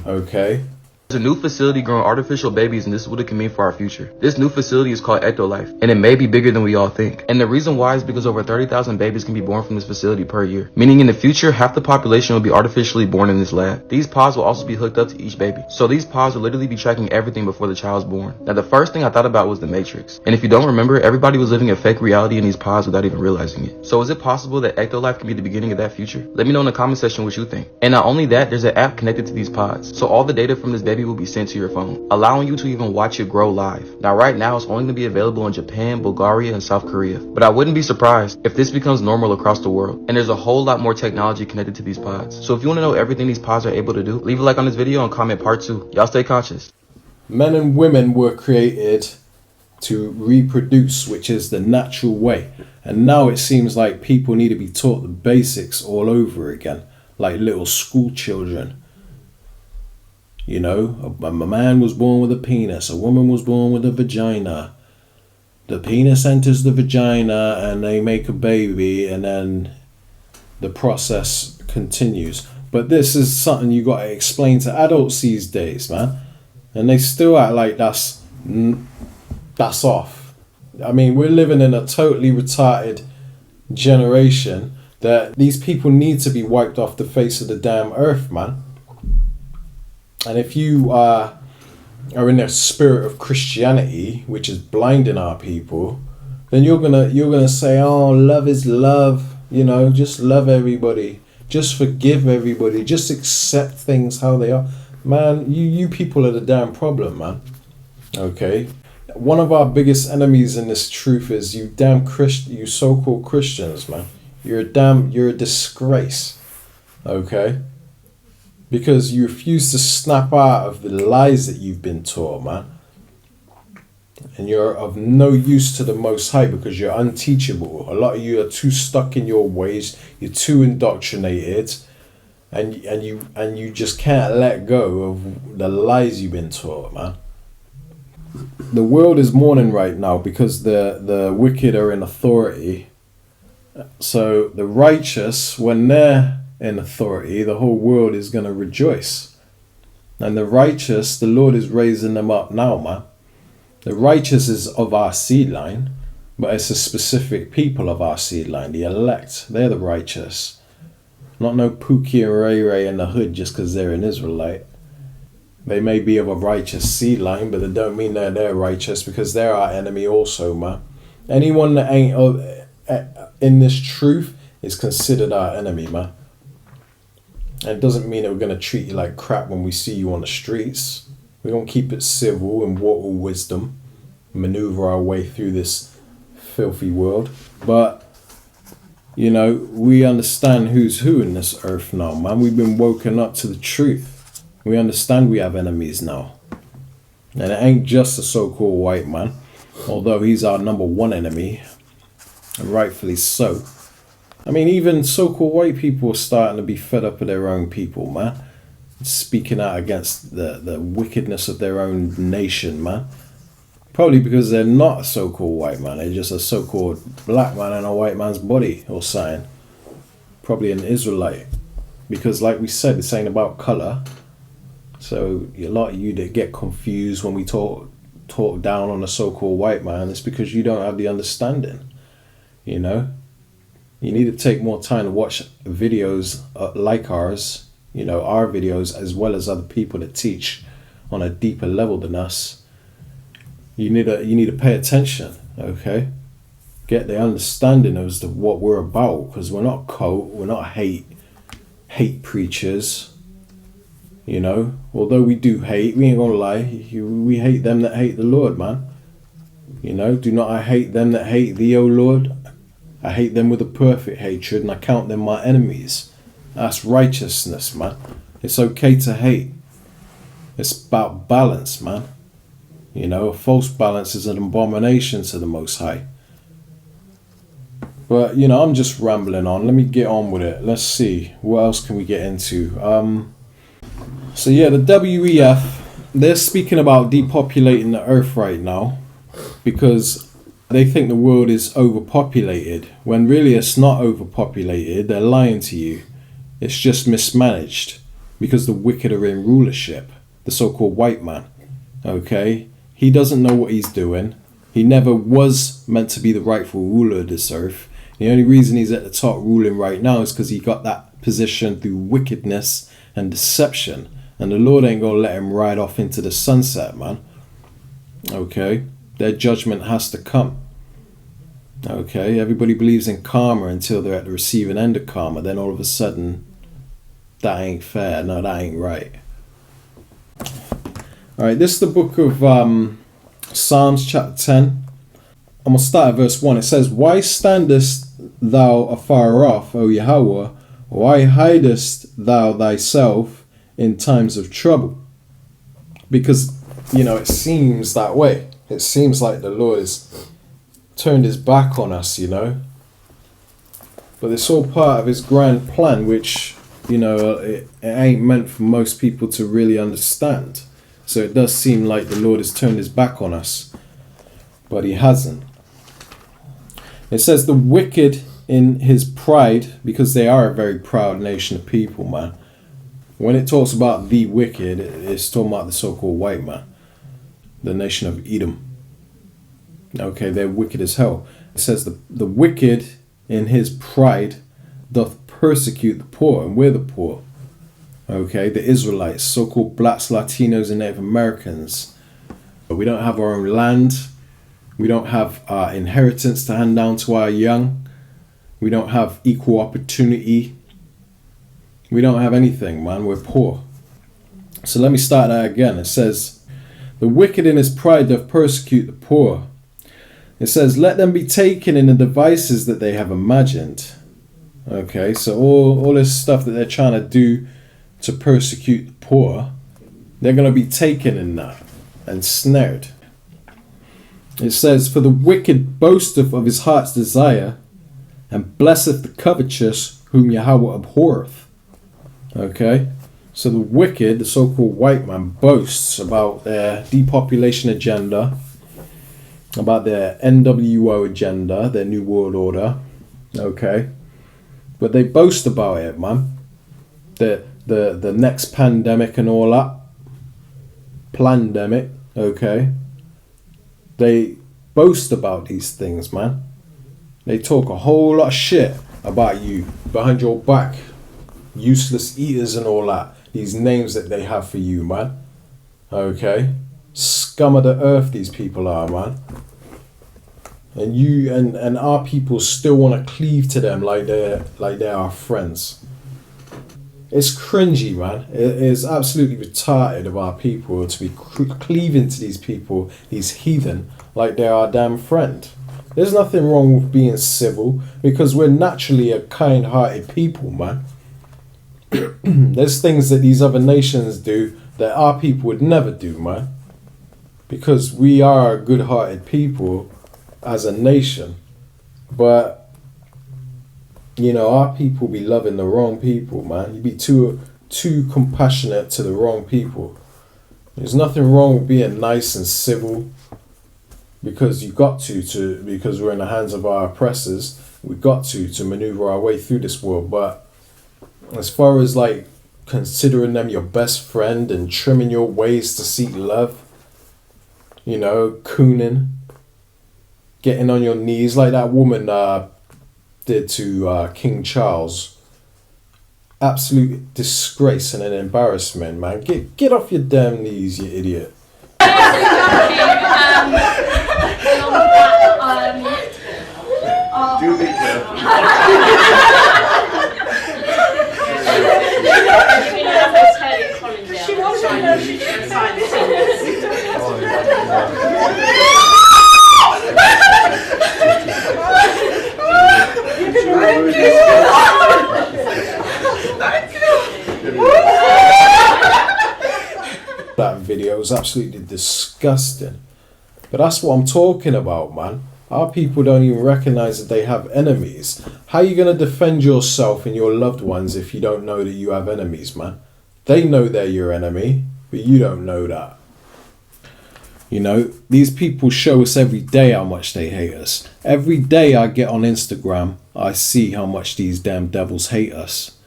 okay? There's a new facility growing artificial babies, and this is what it can mean for our future. This new facility is called Ectolife, and it may be bigger than we all think. And the reason why is because over 30,000 babies can be born from this facility per year. Meaning in the future, half the population will be artificially born in this lab. These pods will also be hooked up to each baby. So these pods will literally be tracking everything before the child is born. Now the first thing I thought about was the Matrix. And if you don't remember, everybody was living a fake reality in these pods without even realizing it. So is it possible that Ectolife can be the beginning of that future? Let me know in the comment section what you think. And not only that, there's an app connected to these pods. So all the data from this baby will be sent to your phone, allowing you to even watch it grow live. Now right now it's only going to be available in Japan, Bulgaria, and South Korea. But I wouldn't be surprised if this becomes normal across the world. And there's a whole lot more technology connected to these pods. So if you want to know everything these pods are able to do, leave a like on this video and comment part 2. Y'all stay conscious. Men and women were created to reproduce, which is the natural way. And now it seems like people need to be taught the basics all over again, like little school children. You know, a man was born with a penis, a woman was born with a vagina. The penis enters the vagina and they make a baby, and then the process continues. But this is something you got to explain to adults these days, man. And they still act like that's off. I mean, we're living in a totally retarded generation that these people need to be wiped off the face of the damn earth, man. And if you are in a spirit of Christianity, which is blinding our people, then you're gonna say, oh, love is love, you know, just love everybody, just forgive everybody, just accept things how they are. Man, you people are the damn problem, man. Okay? One of our biggest enemies in this truth is you you so-called Christians, man. You're a disgrace. Okay? Because you refuse to snap out of the lies that you've been taught, man. And you're of no use to the Most High because you're unteachable. A lot of you are too stuck in your ways. You're too indoctrinated. And you just can't let go of the lies you've been taught, man. The world is mourning right now because the wicked are in authority. So the righteous, when they're in authority, the whole world is going to rejoice. And the righteous, the Lord is raising them up now, man. The righteous is of our seed line, but it's a specific people of our seed line, the elect. They're the righteous. Not no Pookie and Ray Ray in the hood just because they're an Israelite. They may be of a righteous seed line, but they don't mean that they're righteous, because they're our enemy also, man. Anyone that ain't in this truth is considered our enemy, man. And it doesn't mean that we're going to treat you like crap when we see you on the streets. We're going to keep it civil and walk with wisdom, maneuver our way through this filthy world. But, you know, we understand who's who in this earth now, man. We've been woken up to the truth. We understand we have enemies now. And it ain't just a so-called white man, although he's our number one enemy, and rightfully so. I mean, even so-called white people are starting to be fed up with their own people, man. Speaking out against the wickedness of their own nation, man. Probably because they're not a so-called white man. They're just a so-called black man in a white man's body or something. Probably an Israelite. Because like we said, this ain't about colour. So a lot of you that get confused when we talk down on a so-called white man, it's because you don't have the understanding. You know? You need to take more time to watch videos like ours. You know, our videos, as well as other people that teach on a deeper level than us. You need to pay attention, okay? Get the understanding as to what we're about, because we're not cult, we're not hate preachers. You know, although we do hate, we ain't gonna lie, we hate them that hate the Lord, man. You know, do not I hate them that hate thee, O Lord? I hate them with a perfect hatred, and I count them my enemies. That's righteousness, man. It's okay to hate. It's about balance, man. You know, a false balance is an abomination to the Most High. But, you know, I'm just rambling on. Let me get on with it. Let's see. What else can we get into? So, yeah, the WEF, they're speaking about depopulating the earth right now because they think the world is overpopulated, when really it's not overpopulated. They're lying to you. It's just mismanaged because the wicked are in rulership. The so-called white man. Okay? He doesn't know what he's doing. He never was meant to be the rightful ruler of this earth. The only reason he's at the top ruling right now is because he got that position through wickedness and deception. And the Lord ain't gonna let him ride off into the sunset, man. Okay? Their judgment has to come. Okay? Everybody believes in karma until they're at the receiving end of karma. Then all of a sudden, that ain't fair. No, that ain't right. Alright, this is the book of Psalms chapter 10. I'm going to start at verse 1. It says, Why standest thou afar off, O Yahweh? Why hidest thou thyself in times of trouble? Because, you know, it seems that way. It seems like the Lord has turned his back on us, you know. But it's all part of his grand plan, which, you know, it ain't meant for most people to really understand. So it does seem like the Lord has turned his back on us. But he hasn't. It says the wicked in his pride, because they are a very proud nation of people, man. When it talks about the wicked, it's talking about the so-called white man. The nation of Edom. Okay, they're wicked as hell. It says the wicked in his pride doth persecute the poor. And we're the poor. Okay, the Israelites, so-called blacks, Latinos, and Native Americans. We don't have our own land. We don't have our inheritance to hand down to our young. We don't have equal opportunity. We don't have anything, man. We're poor. So let me start that again. It says, the wicked in his pride doth persecute the poor. It says, let them be taken in the devices that they have imagined. Okay, so all this stuff that they're trying to do to persecute the poor, they're going to be taken in that and snared. It says, for the wicked boasteth of his heart's desire, and blesseth the covetous whom Yahweh abhorreth. Okay, so the wicked, the so-called white man, boasts about their depopulation agenda, about their NWO agenda, their New World Order. Okay, but they boast about it, man. The next pandemic and all that. Plandemic, okay. They boast about these things, man. They talk a whole lot of shit about you behind your back. useless eaters and all that. These names that they have for you, man. Okay? Scum of the earth these people are, man. And you and our people still want to cleave to them like they're our friends. It's cringy, man. It is absolutely retarded of our people to be cleaving to these people, these heathen, like they're our damn friend. There's nothing wrong with being civil because we're naturally a kind-hearted people, man. There's things that these other nations do that our people would never do, man. Because we are a good-hearted people as a nation. But, you know, our people be loving the wrong people, man. You be too compassionate to the wrong people. There's nothing wrong with being nice and civil. Because you got to because we're in the hands of our oppressors. We got to maneuver our way through this world. But as far as like considering them your best friend and trimming your ways to seek love, you know, cooning, getting on your knees like that woman did to King Charles. Absolute disgrace and an embarrassment, man. Get off your damn knees, you idiot. Do be careful. She wants to know she should sign That video was absolutely disgusting. But that's what I'm talking about, man. Our people don't even recognize that they have enemies. How are you going to defend yourself and your loved ones if you don't know that you have enemies, man? They know they're your enemy, but you don't know that. You know, these people show us every day how much they hate us. Every day I get on Instagram, I see how much these damn devils hate us.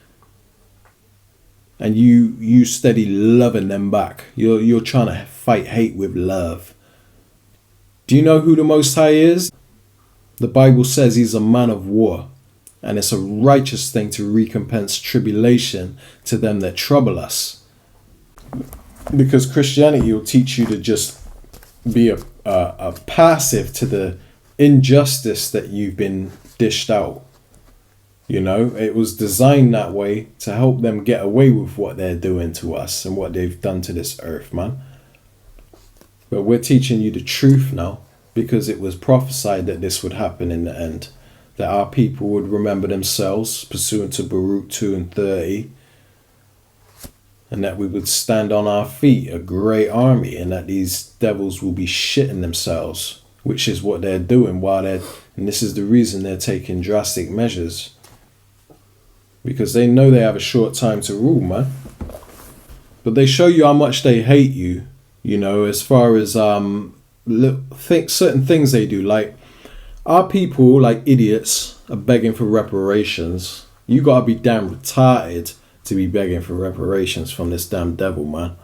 And you steady loving them back. You're trying to fight hate with love. Do you know who the Most High is? The Bible says he's a man of war. And it's a righteous thing to recompense tribulation to them that trouble us. Because Christianity will teach you to just be a passive to the injustice that you've been dished out. You know, it was designed that way to help them get away with what they're doing to us and what they've done to this earth, man. But we're teaching you the truth now because it was prophesied that this would happen in the end. That our people would remember themselves pursuant to Baruch 2 and 30. And that we would stand on our feet, a great army, and that these devils will be shitting themselves, which is what they're doing and this is the reason they're taking drastic measures. Because they know they have a short time to rule, man. But they show you how much they hate you, you know, as far as certain things they do. Like, our people, like idiots, are begging for reparations. You gotta be damn retarded to be begging for reparations from this damn devil, man.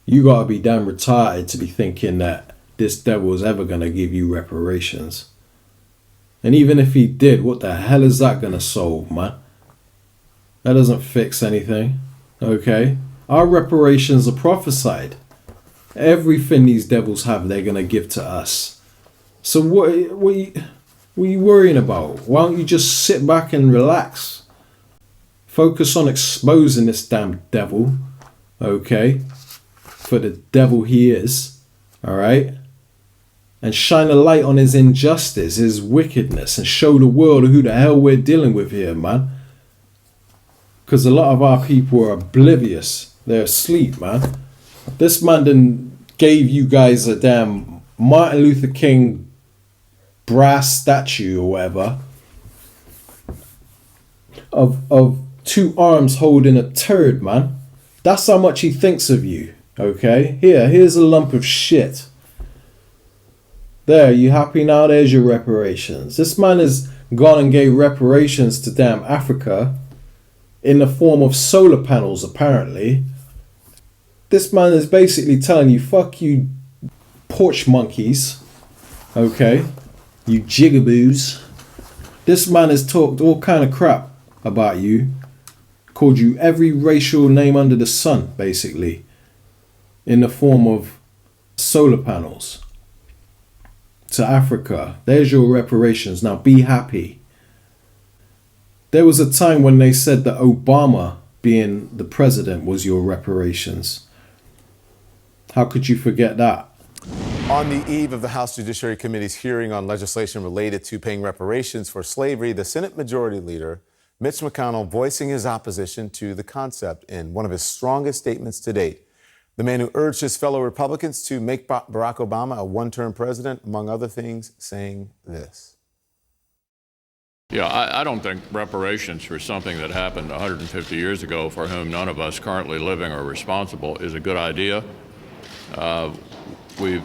You gotta be damn retarded to be thinking that this devil is ever gonna give you reparations. And even if he did, what the hell is that gonna solve, man? That doesn't fix anything, okay? Our reparations are prophesied. Everything these devils have, they're gonna give to us. So what are you worrying about? Why don't you just sit back and relax? Focus on exposing this damn devil, okay? For the devil he is, alright? And shine a light on his injustice, his wickedness, and show the world who the hell we're dealing with here, man. Because a lot of our people are oblivious. They're asleep, man. This man then gave you guys a damn Martin Luther King brass statue or whatever of two arms holding a turd, man. That's how much he thinks of you, okay? Here's a lump of shit. There, you happy now? There's your reparations. This man has gone and gave reparations to damn Africa in the form of solar panels, apparently. This man is basically telling you, fuck you porch monkeys, okay? You jigaboos. This man has talked all kind of crap about you called you every racial name under the sun, basically, in the form of solar panels to Africa. There's your reparations. Now be happy. There was a time when they said that Obama being the president was your reparations. How could you forget that? On the eve of the House Judiciary Committee's hearing on legislation related to paying reparations for slavery, the Senate Majority Leader, Mitch McConnell, voicing his opposition to the concept in one of his strongest statements to date. The man who urged his fellow Republicans to make Barack Obama a one-term president, among other things, saying this. Yeah, I don't think reparations for something that happened 150 years ago, for whom none of us currently living are responsible, is a good idea. We've,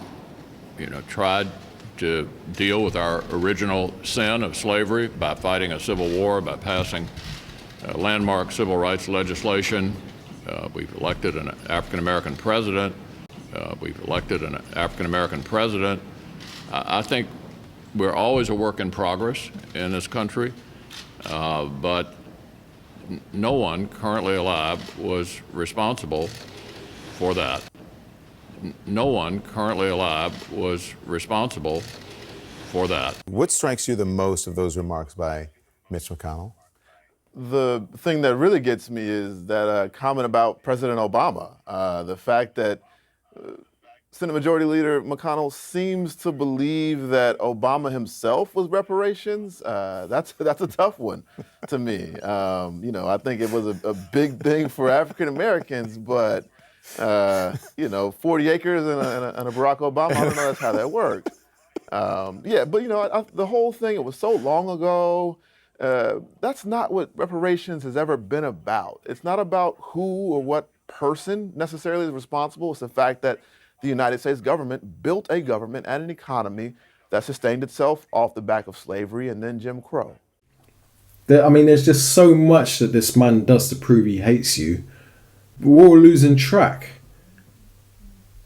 tried to deal with our original sin of slavery by fighting a civil war, by passing landmark civil rights legislation. We've elected an African-American president. I think we're always a work in progress in this country, but no one currently alive was responsible for that. No one currently alive was responsible for that. What strikes you the most of those remarks by Mitch McConnell? The thing that really gets me is that comment about President Obama. The fact that Senate Majority Leader McConnell seems to believe that Obama himself was reparations. That's a tough one to me. I think it was a big thing for African Americans, but 40 acres and a Barack Obama, I don't know that's how that worked. But the whole thing, it was so long ago. That's not what reparations has ever been about. It's not about who or what person necessarily is responsible. It's the fact that the United States government built a government and an economy that sustained itself off the back of slavery and then Jim Crow. There's just so much that this man does to prove he hates you. We're all losing track.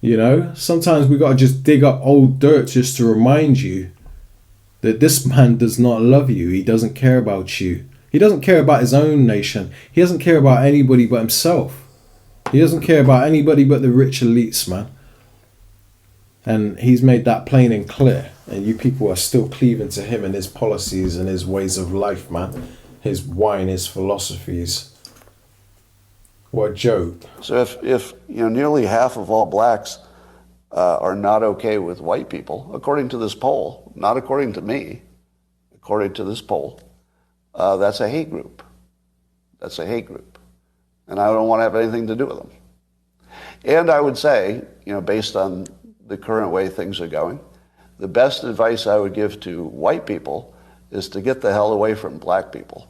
Sometimes we got to just dig up old dirt just to remind you that this man does not love you. He doesn't care about you. He doesn't care about his own nation. He doesn't care about anybody but himself. He doesn't care about anybody but the rich elites, man. And he's made that plain and clear. And you people are still cleaving to him and his policies and his ways of life, man. His wine, his philosophies. What a joke. So if nearly half of all blacks are not okay with white people, according to this poll, not according to me, according to this poll, that's a hate group. That's a hate group. And I don't want to have anything to do with them. And I would say, based on the current way things are going, the best advice I would give to white people is to get the hell away from black people.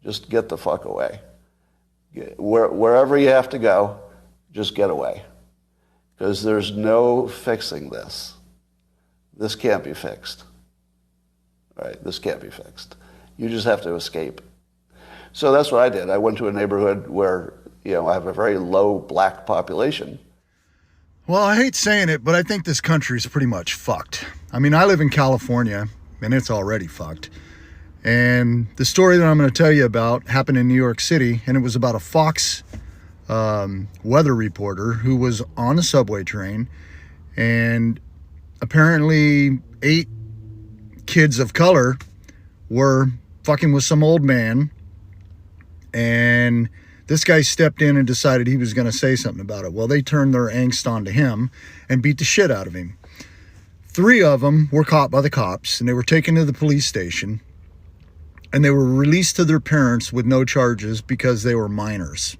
Just get the fuck away. Wherever you have to go, just get away. Because there's no fixing this. This can't be fixed. Right? This can't be fixed. You just have to escape. So that's what I did. I went to a neighborhood where, I have a very low black population. Well, I hate saying it, but I think this country is pretty much fucked. I live in California, and it's already fucked. And the story that I'm going to tell you about happened in New York City, and it was about a Fox weather reporter who was on a subway train, and apparently 8 kids of color were fucking with some old man, and this guy stepped in and decided he was going to say something about it. Well, they turned their angst onto him and beat the shit out of him. 3 of them were caught by the cops, and they were taken to the police station, and they were released to their parents with no charges because they were minors.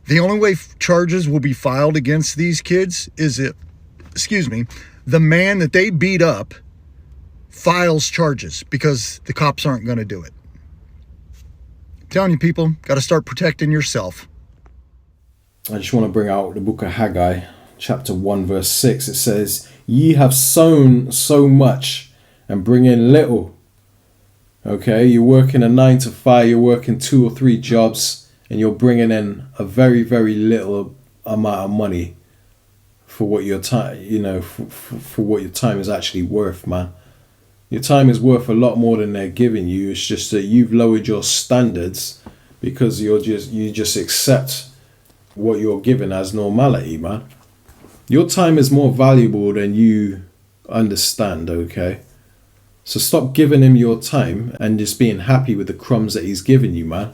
The only way charges will be filed against these kids is if, the man that they beat up files charges, because the cops aren't going to do it. I'm telling you, people, got to start protecting yourself. I just want to bring out the book of Haggai, chapter 1, verse 6. It says, "Ye have sown so much and bring in little." Okay, you're working a 9 to 5, you're working 2 or 3 jobs, and you're bringing in a very, very little amount of money for what your time, for what your time is actually worth, man. Your time is worth a lot more than they're giving you. It's just that you've lowered your standards because you just accept what you're given as normality, man. Your time is more valuable than you understand, okay? So stop giving him your time and just being happy with the crumbs that he's given you, man.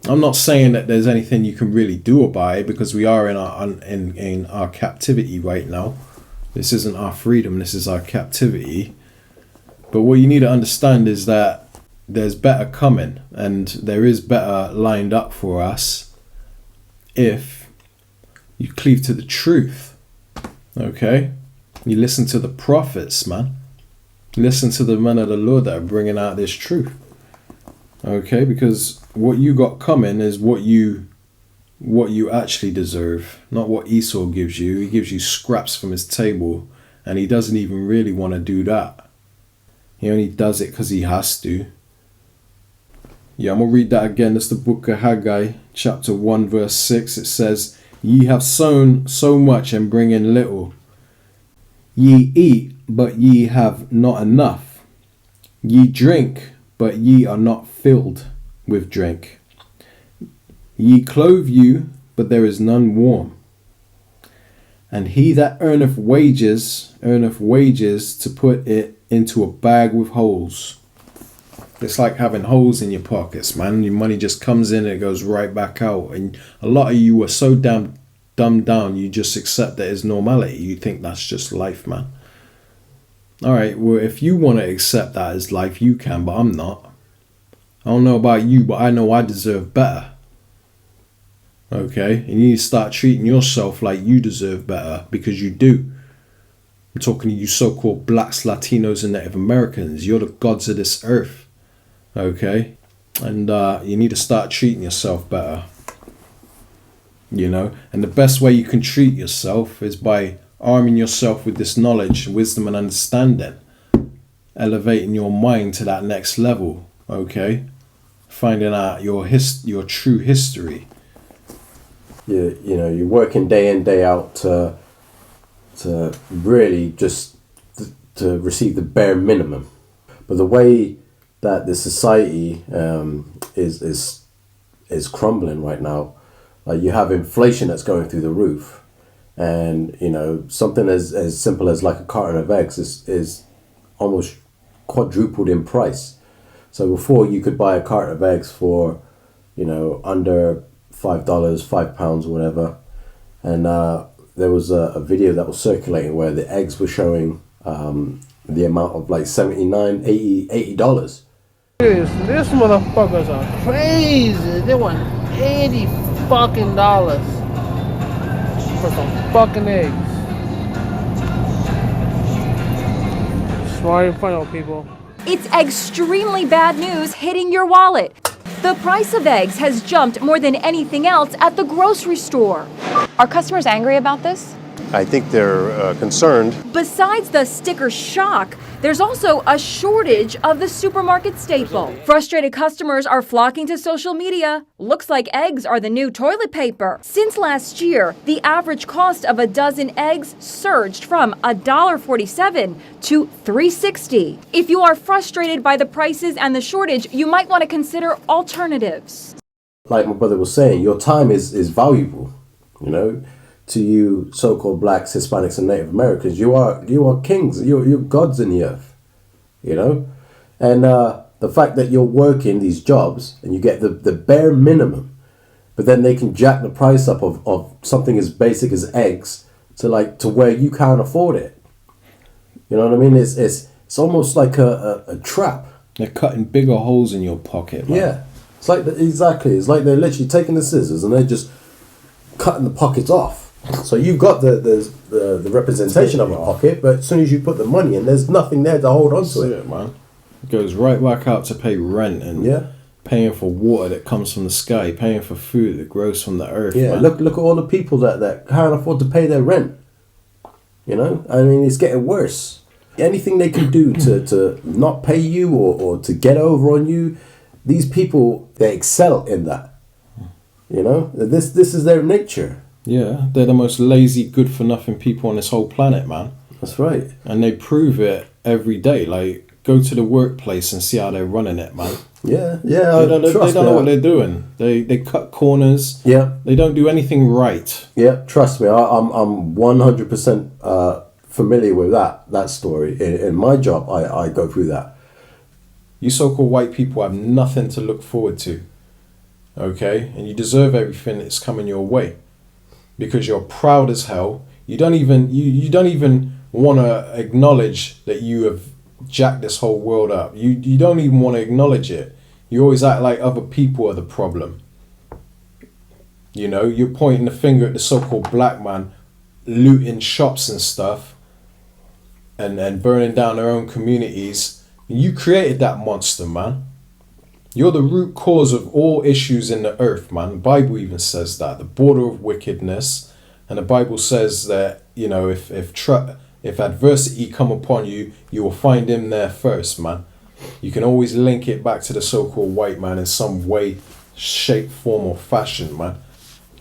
I'm not saying that there's anything you can really do about it, because we are in our captivity right now. This isn't our freedom, this is our captivity. But what you need to understand is that there's better coming, and there is better lined up for us if you cleave to the truth, okay? You listen to the prophets, man. Listen to the men of the Lord that are bringing out this truth, okay? Because what you got coming is what you actually deserve, not what Esau gives you. He gives you scraps from his table, and he doesn't even really want to do that. He only does it because he has to. Yeah, I'm going to read that again. That's the book of Haggai, chapter 1, verse 6. It says, "Ye have sown so much and bring in little. Ye eat, but ye have not enough. Ye drink, but ye are not filled with drink. Ye clothe you, but there is none warm. And he that earneth wages to put it into a bag with holes." It's like having holes in your pockets, man. Your money just comes in and it goes right back out. And a lot of you are so damn dumbed down, you just accept that as normality. You think that's just life, man. Alright, well, if you want to accept that as life, you can, but I'm not. I don't know about you, but I know I deserve better. Okay? And you need to start treating yourself like you deserve better, because you do. I'm talking to you so-called blacks, Latinos, and Native Americans. You're the gods of this earth. Okay? And you need to start treating yourself better. You know? And the best way you can treat yourself is by arming yourself with this knowledge, wisdom, and understanding. Elevating your mind to that next level. Okay? Finding out your true history. You know, you're working day in, day out to really just to receive the bare minimum. But the way that the society is crumbling right now, you have inflation that's going through the roof, and you know, something as simple as like a carton of eggs is almost quadrupled in price. So before, you could buy a carton of eggs for, you know, under $5, £5 or whatever, and there was a video that was circulating where the eggs were showing the amount of like $79, $80. This motherfuckers are crazy. They want $80 fucking for some fucking eggs. Sorry, final people. It's extremely bad news hitting your wallet. The price of eggs has jumped more than anything else at the grocery store. Are customers angry about this? I think they're concerned. Besides the sticker shock, there's also a shortage of the supermarket staple. Frustrated customers are flocking to social media. Looks like eggs are the new toilet paper. Since last year, the average cost of a dozen eggs surged from $1.47 to $3.60. If you are frustrated by the prices and the shortage, you might want to consider alternatives. Like my brother was saying, your time is valuable, you know. To you so-called blacks, Hispanics, and Native Americans, you are kings. You're gods in the earth, you know. And the fact that you're working these jobs and you get the bare minimum, but then they can jack the price up of something as basic as eggs to where you can't afford it. You know what I mean? It's almost like a trap. They're cutting bigger holes in your pocket, man. Yeah, it's like exactly. It's like they're literally taking the scissors and they're just cutting the pockets off. So you've got the representation of a pocket, but as soon as you put the money in, there's nothing there to hold on to it. Man. It goes right back out to pay rent and paying for water that comes from the sky, paying for food that grows from the earth. Yeah, man. look at all the people that can't afford to pay their rent. You know, I mean, it's getting worse. Anything they can do to not pay you or to get over on you, these people, they excel in that. You know, this is their nature. Yeah, they're the most lazy, good-for-nothing people on this whole planet, man. That's right. And they prove it every day. Like, go to the workplace and see how they're running it, man. Yeah. They don't know what they're doing. They cut corners. Yeah. They don't do anything right. Yeah, trust me, I'm 100% familiar with that story. In my job, I go through that. You so-called white people have nothing to look forward to, okay? And you deserve everything that's coming your way because you're proud as hell. You don't even want to acknowledge that you have jacked this whole world up. You don't even want to acknowledge it. You always act like other people are the problem. You know, you're pointing the finger at the so-called black man looting shops and stuff and burning down their own communities. You created that monster, man. You're the root cause of all issues in the earth, man. The Bible even says that. The border of wickedness. And the Bible says that, you know, if adversity come upon you, you will find him there first, man. You can always link it back to the so-called white man in some way, shape, form or fashion, man.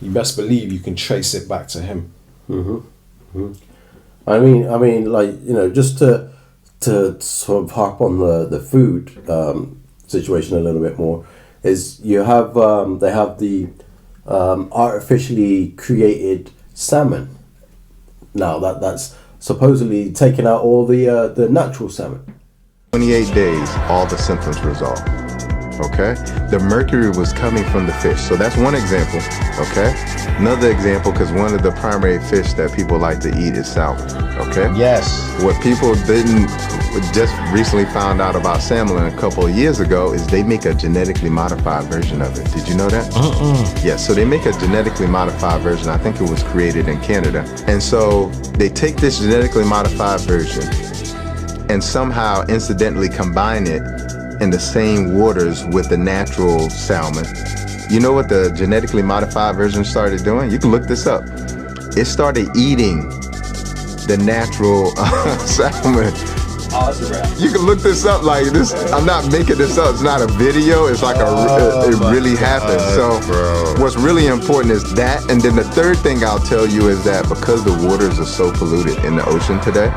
You best believe you can trace it back to him. I mean, like, you know, just to sort of harp on the food situation a little bit more, is you have they have the artificially created salmon. Now that's supposedly taking out all the natural salmon. 28 days, all the symptoms resolved. Okay? The mercury was coming from the fish. So that's one example. Okay? Another example, because one of the primary fish that people like to eat is salmon. Okay? Yes. What people didn't just recently found out about salmon a couple of years ago is they make a genetically modified version of it. Did you know that? Yes, so they make a genetically modified version. I think it was created in Canada. And so they take this genetically modified version and somehow incidentally combine it in the same waters with the natural salmon. You know what the genetically modified version started doing? You can look this up. It started eating the natural salmon. Oh, that's a wrap. You can look this up like this. I'm not making this up. It's not a video. It's like it really happened. So what's really important is that. And then the third thing I'll tell you is that because the waters are so polluted in the ocean today,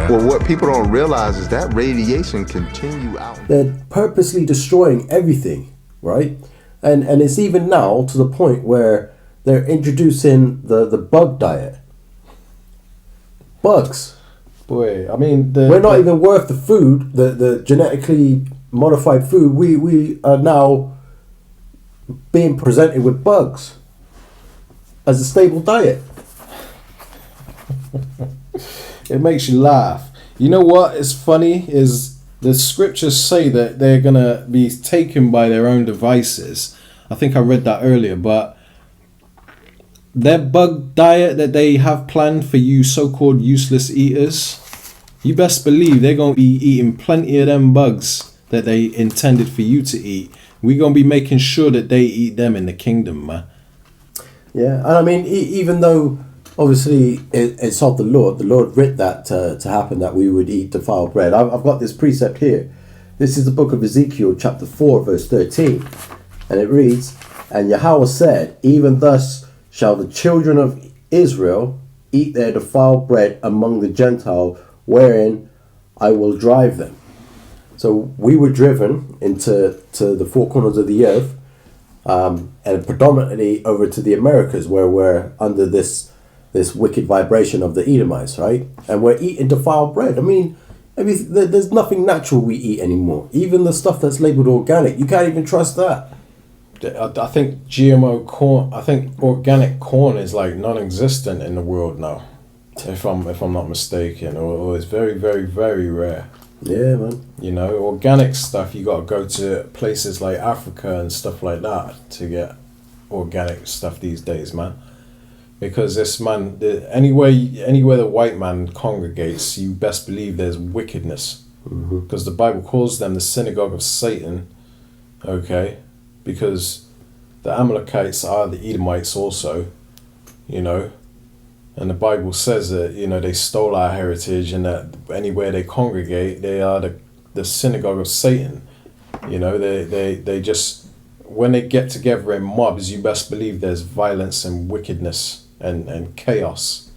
well, what people don't realize is that radiation continue out. They're purposely destroying everything, right? And it's even now to the point where they're introducing the bug diet. Bugs. Boy, I mean, we're not even worth the food, the genetically modified food. We are now being presented with bugs as a stable diet. It makes you laugh. You know what is funny is the scriptures say that they're gonna be taken by their own devices. I think I read that earlier, but their bug diet that they have planned for you so-called useless eaters, you best believe they're going to be eating plenty of them bugs that they intended for you to eat. We're going to be making sure that they eat them in the kingdom, man. Yeah, and I mean, even though obviously it's of the Lord writ that to happen, that we would eat defiled bread. I've got this precept here. This is the book of Ezekiel chapter 4 verse 13. And it reads, "And Yahweh said, even thus shall the children of Israel eat their defiled bread among the Gentile, wherein I will drive them." So we were driven into the four corners of the earth, and predominantly over to the Americas, where we're under this wicked vibration of the Edomites, right? And we're eating defiled bread. I mean, there's nothing natural we eat anymore. Even the stuff that's labeled organic, you can't even trust that. I think GMO corn, I think organic corn is like non-existent in the world now, if I'm not mistaken, or it's very, very, very rare. Yeah, man. You know, organic stuff, you got to go to places like Africa and stuff like that to get organic stuff these days, man. Because anywhere the white man congregates, you best believe there's wickedness. Because the Bible calls them the synagogue of Satan, okay? Because the Amalekites are the Edomites also, you know. And the Bible says that, you know, they stole our heritage, and that anywhere they congregate, they are the synagogue of Satan. You know, they just, when they get together in mobs, you best believe there's violence and wickedness and chaos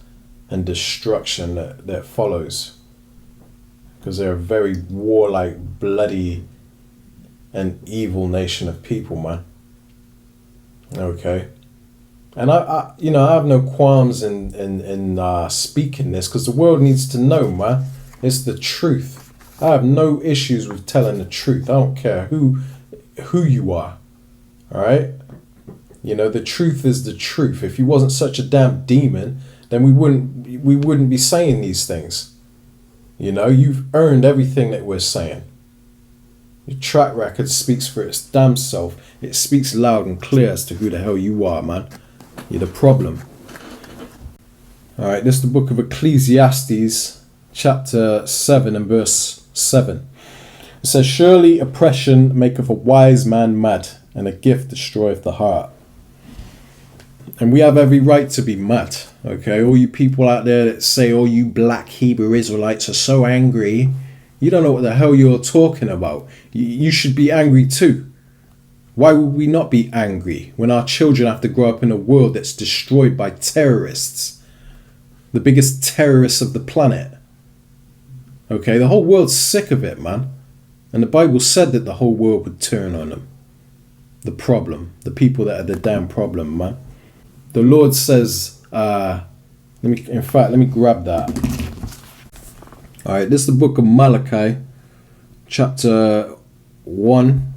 and destruction that follows. because they're a very warlike, bloody, and evil nation of people, man. Okay. And I have no qualms in speaking this, because the world needs to know, man. It's the truth. I have no issues with telling the truth. I don't care who you are. All right? You know, the truth is the truth. If you wasn't such a damn demon, then we wouldn't be saying these things. You know, you've earned everything that we're saying. Your track record speaks for its damn self. It speaks loud and clear as to who the hell you are, man. You're the problem. Alright, this is the book of Ecclesiastes, chapter 7 and verse 7. It says, surely oppression maketh a wise man mad, and a gift destroyeth the heart. And we have every right to be mad, okay? All you people out there that say, all you black Hebrew Israelites are so angry, you don't know what the hell you're talking about. You should be angry too. Why would we not be angry when our children have to grow up in a world that's destroyed by terrorists? The biggest terrorists of the planet. Okay, the whole world's sick of it, man. And the Bible said that the whole world would turn on them. The problem. The people that are the damn problem, man. The Lord says, let me grab that. Alright, this is the book of Malachi, chapter 1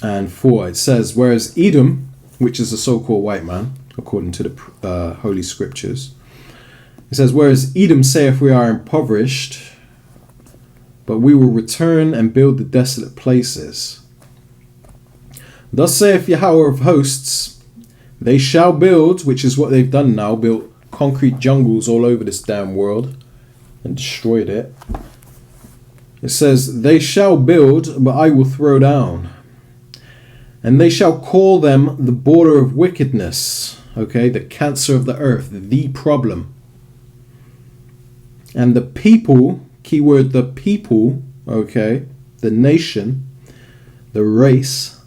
and 4. It says, whereas Edom, which is a so-called white man, according to the Holy Scriptures, it says, whereas Edom saith we are impoverished, but we will return and build the desolate places. Thus saith Yahweh of hosts, they shall build, which is what they've done now, built concrete jungles all over this damn world and destroyed it. It says, they shall build, but I will throw down. And they shall call them the border of wickedness. Okay, the cancer of the earth, the problem. And the people, keyword the people, okay, the nation, the race,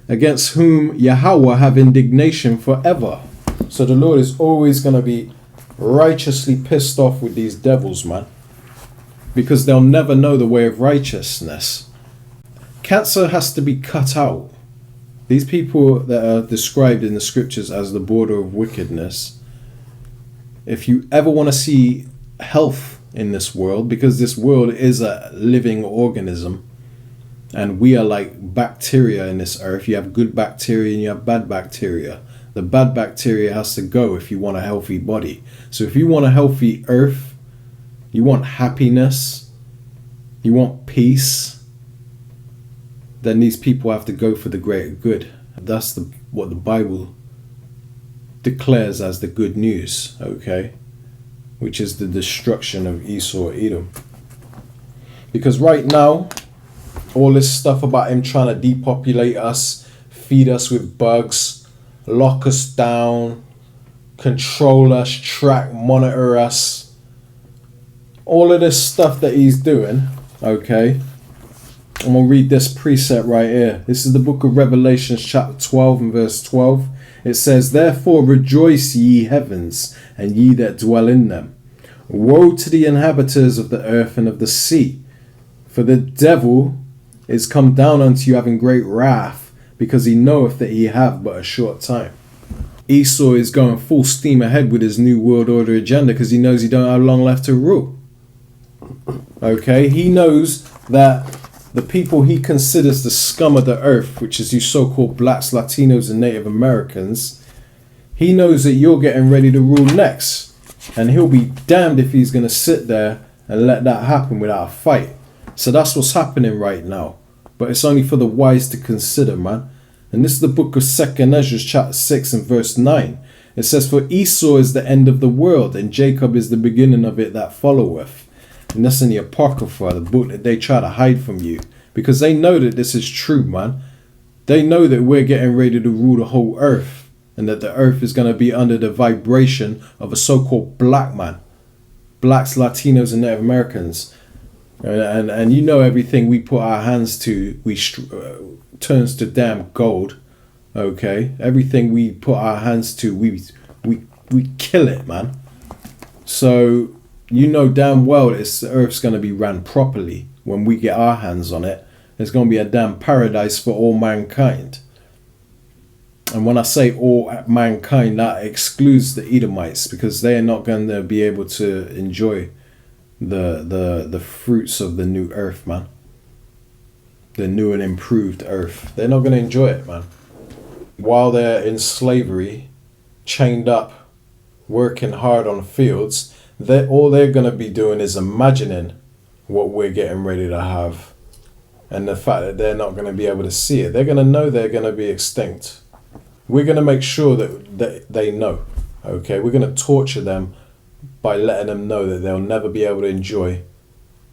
against whom Yahweh have indignation forever. So the Lord is always going to be righteously pissed off with these devils, man. Because they'll never know the way of righteousness. Cancer has to be cut out. These people that are described in the scriptures as the border of wickedness, if you ever want to see health in this world, because this world is a living organism, and we are like bacteria in this earth. You have good bacteria and you have bad bacteria. The bad bacteria has to go if you want a healthy body. So if you want a healthy earth, you want happiness, you want peace, then these people have to go for the greater good. That's what the Bible declares as the good news, okay? Which is the destruction of Esau, Edom. Because right now, all this stuff about him trying to depopulate us, feed us with bugs, lock us down, control us, track, monitor us. All of this stuff that he's doing, okay? I'm going to read this precept right here. This is the book of Revelation, chapter 12 and verse 12. It says, therefore rejoice ye heavens, and ye that dwell in them. Woe to the inhabitants of the earth and of the sea, for the devil is come down unto you having great wrath, because he knoweth that he have but a short time. Esau is going full steam ahead with his new world order agenda because he knows he don't have long left to rule. Okay, he knows that the people he considers the scum of the earth, which is you so-called blacks, Latinos, and Native Americans, he knows that you're getting ready to rule next. And he'll be damned if he's going to sit there and let that happen without a fight. So that's what's happening right now. But it's only for the wise to consider, man. And this is the book of 2nd Ezra, chapter 6 and verse 9. It says, for Esau is the end of the world, and Jacob is the beginning of it that followeth. And that's in the Apocrypha, the book that they try to hide from you. Because they know that this is true, man. They know that we're getting ready to rule the whole earth. And that the earth is going to be under the vibration of a so-called black man. Blacks, Latinos, and Native Americans. And you know everything we put our hands to, turns to damn gold. Okay? Everything we put our hands to, we kill it, man. So you know damn well the earth's going to be ran properly when we get our hands on it. It's going to be a damn paradise for all mankind. And when I say all mankind, that excludes the Edomites, because they are not going to be able to enjoy the fruits of the new earth, man. The new and improved earth. They're not going to enjoy it, man. While they're in slavery, chained up, working hard on fields, all they're going to be doing is imagining what we're getting ready to have. And the fact that they're not going to be able to see it. They're going to know they're going to be extinct. We're going to make sure that they know. Okay, we're going to torture them by letting them know that they'll never be able to enjoy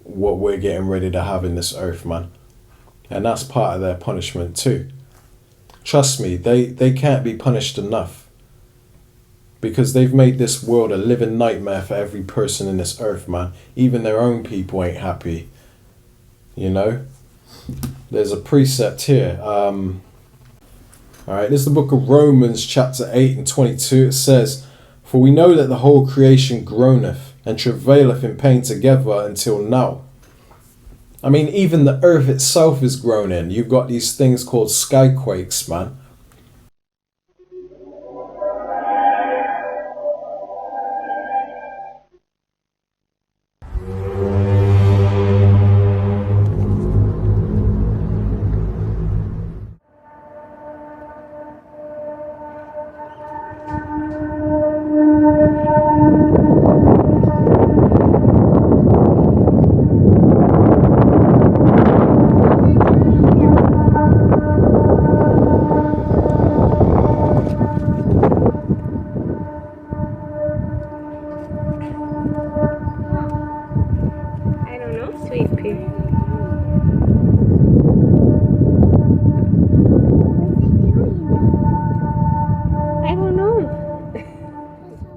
what we're getting ready to have in this earth, man. And that's part of their punishment too. Trust me, they can't be punished enough, because they've made this world a living nightmare for every person in this earth, man. Even their own people ain't happy. You know? There's a precept here. Alright, this is the book of Romans chapter 8 and 22. It says, "For we know that the whole creation groaneth and travaileth in pain together until now." I mean, even the earth itself is groaning. You've got these things called skyquakes, man.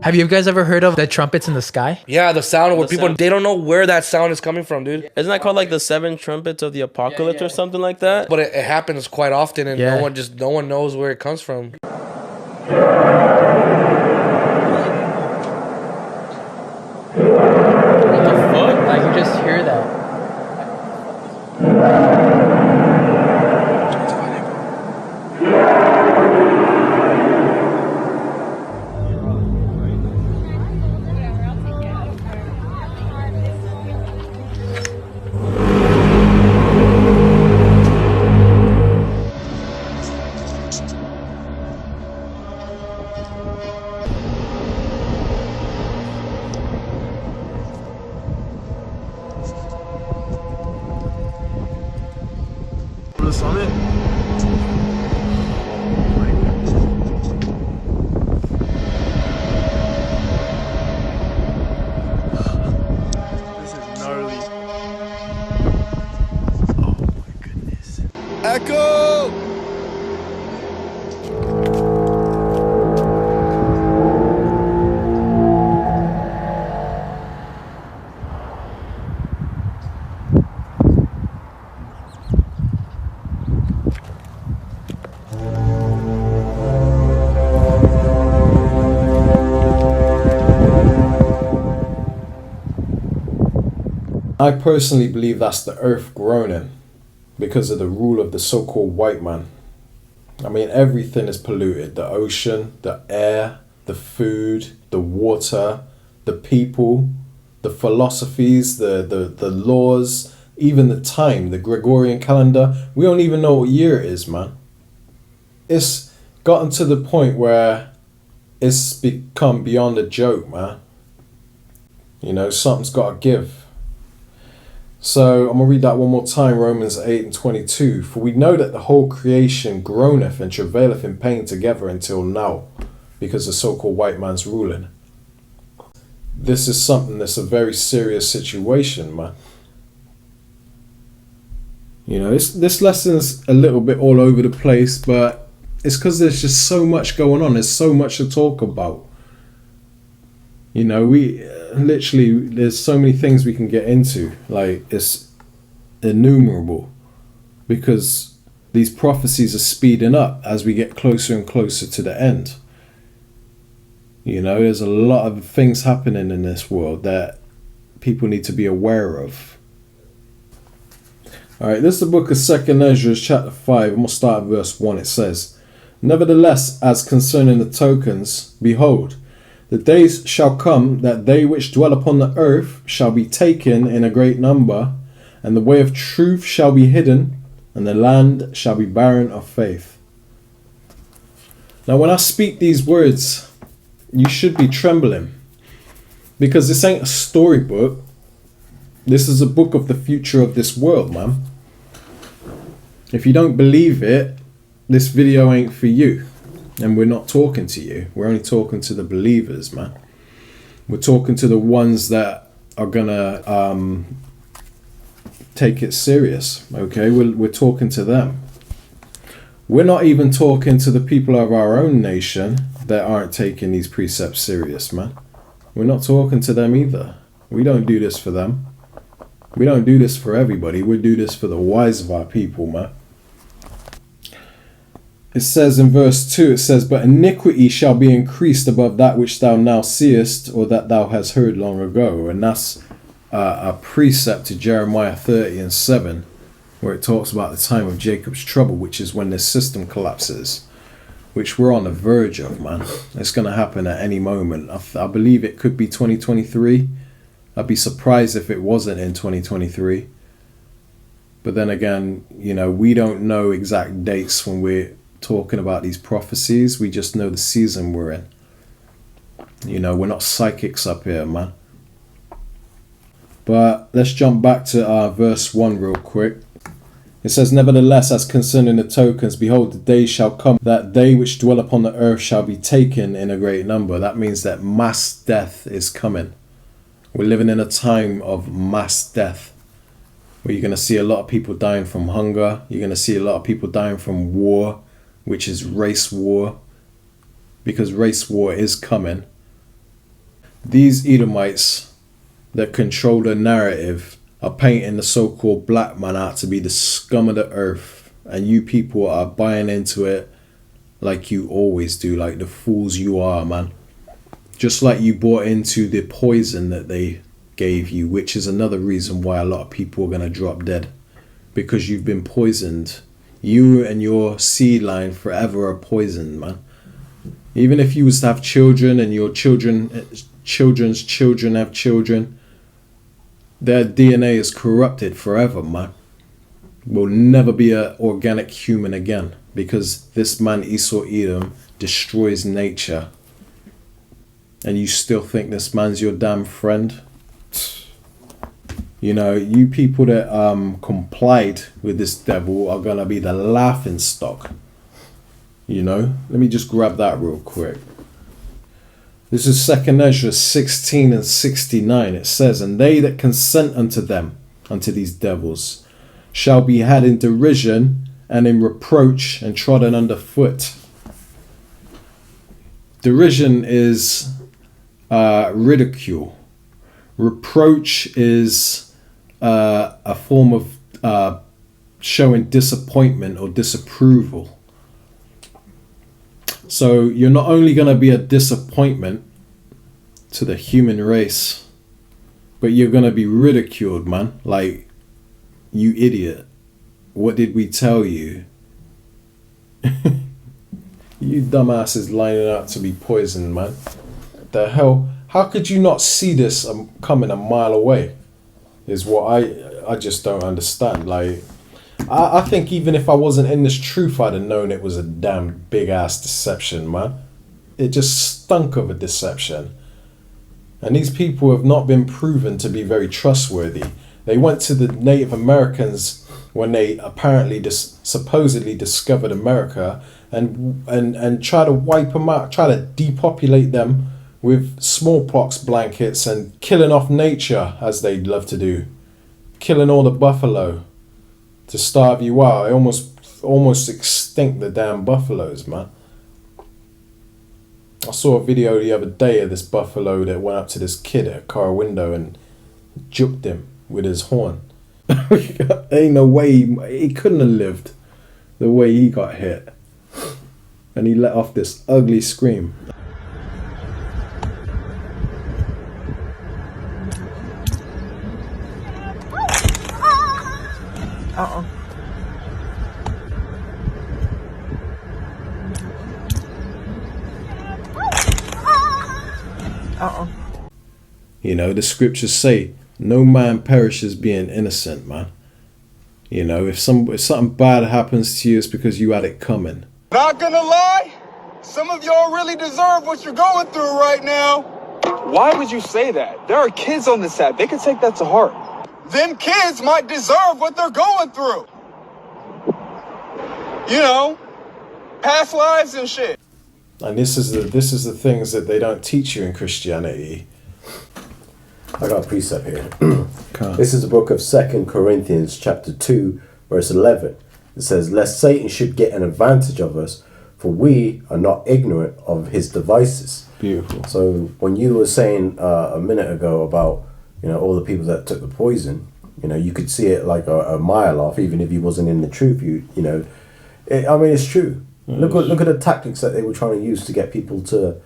Have you guys ever heard of the trumpets in the sky? Yeah, the sound where people, sound. they don't know where that sound is coming from, dude. Isn't that called like the 7 trumpets of the apocalypse or something like that? But it happens quite often, and Yeah. no one knows where it comes from. What the fuck? Like, you just hear that. The summit. This is gnarly. Oh my goodness. Echo! I personally believe that's the earth groaning because of the rule of the so-called white man. I mean, everything is polluted. The ocean, the air, the food, the water, the people, the philosophies, the laws, even the time, the Gregorian calendar. We don't even know what year it is, man. It's gotten to the point where it's become beyond a joke, man. You know, something's got to give. So I'm going to read that one more time, Romans 8 and 22. "For we know that the whole creation groaneth and travaileth in pain together until now, because the so-called white man's ruling." This is something that's a very serious situation, man. You know, this lesson's a little bit all over the place, but it's because there's just so much going on. There's so much to talk about. You know, literally, there's so many things we can get into. Like, it's innumerable, because these prophecies are speeding up as we get closer and closer to the end. You know, there's a lot of things happening in this world that people need to be aware of. Alright, this is the book of 2nd Ezra, chapter 5. I'm going to start at verse 1. It says, Nevertheless, as concerning the tokens, behold, the days shall come that they which dwell upon the earth shall be taken in a great number, and the way of truth shall be hidden, and the land shall be barren of faith. Now when I speak these words, you should be trembling, because this ain't a storybook. This is a book of the future of this world, man. If you don't believe it, this video ain't for you. And we're not talking to you. We're only talking to the believers, man. We're talking to the ones that are gonna take it serious, okay? We're talking to them. We're not even talking to the people of our own nation that aren't taking these precepts serious, man. We're not talking to them either. We don't do this for them. We don't do this for everybody. We do this for the wise of our people, man. It says in verse 2, it says, But iniquity shall be increased above that which thou now seest, or that thou hast heard long ago. And that's a precept to Jeremiah 30 and 7, where it talks about the time of Jacob's trouble, which is when this system collapses, which we're on the verge of, man. It's going to happen at any moment. I believe it could be 2023. I'd be surprised if it wasn't in 2023. But then again, you know, we don't know exact dates when we're talking about these prophecies. We just know the season we're in. You know, we're not psychics up here, man. But let's jump back to verse 1 real quick. It says, Nevertheless, as concerning the tokens, behold, the day shall come that they which dwell upon the earth shall be taken in a great number. That means that mass death is coming. We're living in a time of mass death, where you're going to see a lot of people dying from hunger. You're going to see a lot of people dying from war, which is race war, because race war is coming. These Edomites that control the narrative are painting the so-called black man out to be the scum of the earth, and you people are buying into it like you always do, like the fools you are, man. Just like you bought into the poison that they gave you, which is another reason why a lot of people are going to drop dead, because you've been poisoned. You and your seed line forever are poisoned, man. Even if you was to have children and your children's children have children, their DNA is corrupted forever, man. Will never be an organic human again, because this man Esau Edom destroys nature. And you still think this man's your damn friend? You know, you people that complied with this devil are going to be the laughing stock. You know, let me just grab that real quick. This is 2nd Ezra 16 and 69. It says, And they that consent unto them, unto these devils, shall be had in derision and in reproach and trodden under foot. Derision is ridicule. Reproach is a form of showing disappointment or disapproval. So you're not only going to be a disappointment to the human race, but you're going to be ridiculed, man. Like, you idiot. What did we tell you? You dumbasses lining up to be poisoned, man. What the hell? How could you not see this coming a mile away? Is what I just don't understand. Like, I think even if I wasn't in this truth, I'd have known it was a damn big ass deception, man. It just stunk of a deception. And these people have not been proven to be very trustworthy. They went to the Native Americans when they apparently supposedly discovered America and try to wipe them out, try to depopulate them with smallpox blankets and killing off nature, as they love to do. Killing all the buffalo to starve you out. They almost extinct the damn buffaloes, man. I saw a video the other day of this buffalo that went up to this kid at a car window and juked him with his horn. Ain't no way he couldn't have lived the way he got hit. And he let off this ugly scream. You know, the scriptures say, no man perishes being innocent, man. You know, if something bad happens to you, it's because you had it coming. Not gonna lie, some of y'all really deserve what you're going through right now. Why would you say that? There are kids on this app. They can take that to heart. Them kids might deserve what they're going through. You know, past lives and shit. And this is the things that they don't teach you in Christianity. I got a precept here. This is the book of 2 Corinthians chapter 2, verse 11. It says, lest Satan should get an advantage of us, for we are not ignorant of his devices. Beautiful. So when you were saying a minute ago about, you know, all the people that took the poison, you know, you could see it like a mile off, even if you wasn't in the truth. You know, I mean, it's true. Look at the tactics that they were trying to use to get people to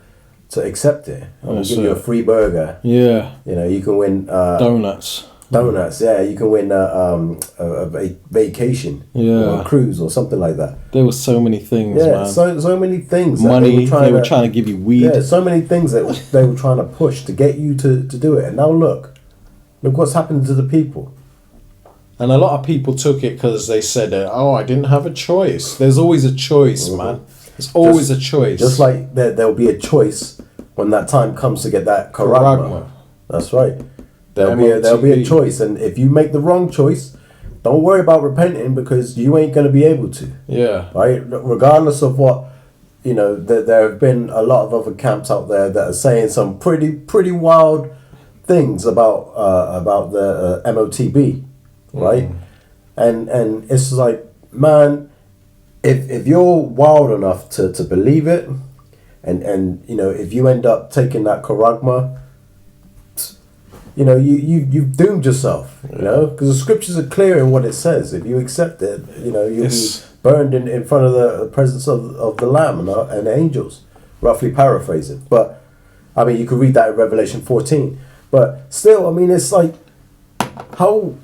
accept it. I'll give you a free burger. Yeah. You know, you can win donuts. Donuts, yeah. You can win a vacation, or a cruise, or something like that. There were so many things, yeah, man. so many things. Money. They were trying to give you weed. Yeah, so many things that they were trying to push to get you to do it. And now look what's happened to the people. And a lot of people took it because they said, "Oh, I didn't have a choice." There's always a choice, man. There's always a choice. Just like there'll be a choice when that time comes to get that charagma. That's right. There'll be a choice, and if you make the wrong choice, don't worry about repenting, because you ain't going to be able to. Yeah. Right. Regardless of what, you know, there have been a lot of other camps out there that are saying some pretty wild things about the MOTB, right? And it's like, man, if you're wild enough to believe it, and you know, if you end up taking that charagma, you know, you've doomed yourself, you know, because the scriptures are clear in what it says. If you accept it, you know, you'll be burned in front of the presence of the Lamb and the angels, roughly paraphrasing. But, I mean, you could read that in Revelation 14. But still, I mean, it's like, how,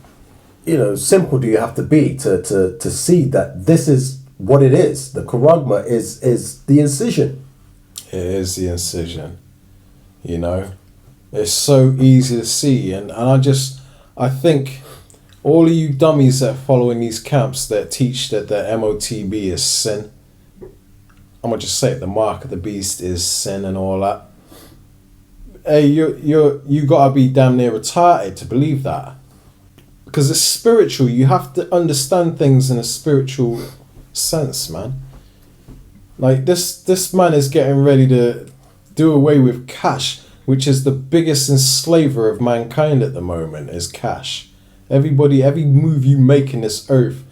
you know, simple do you have to be to see that this is what it is? The charagma is the incision. It is the incision, you know. It's so easy to see, and I think all of you dummies that follow in these camps that teach that the MOTB is sin, I'm gonna just say it, the mark of the beast is sin and all that. Hey, you gotta be damn near retarded to believe that, because it's spiritual. You have to understand things in a spiritual sense, man. Like this man is getting ready to do away with cash, which is the biggest enslaver of mankind at the moment, is cash. Every move you make in this earth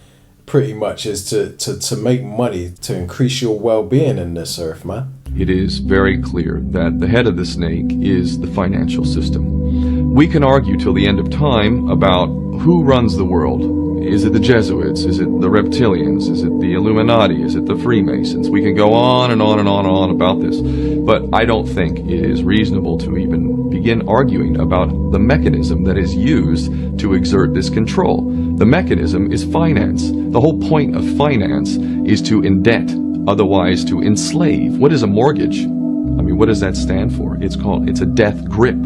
pretty much is to make money, to increase your well-being in this earth, man. It is very clear that the head of the snake is the financial system. We can argue till the end of time about who runs the world. Is it the Jesuits? Is it the reptilians? Is it the Illuminati? Is it the Freemasons? We can go on and on and on and on about this. But I don't think it is reasonable to even begin arguing about the mechanism that is used to exert this control. The mechanism is finance. The whole point of finance is to indebt, otherwise to enslave. What is a mortgage? I mean, what does that stand for? It's a death grip.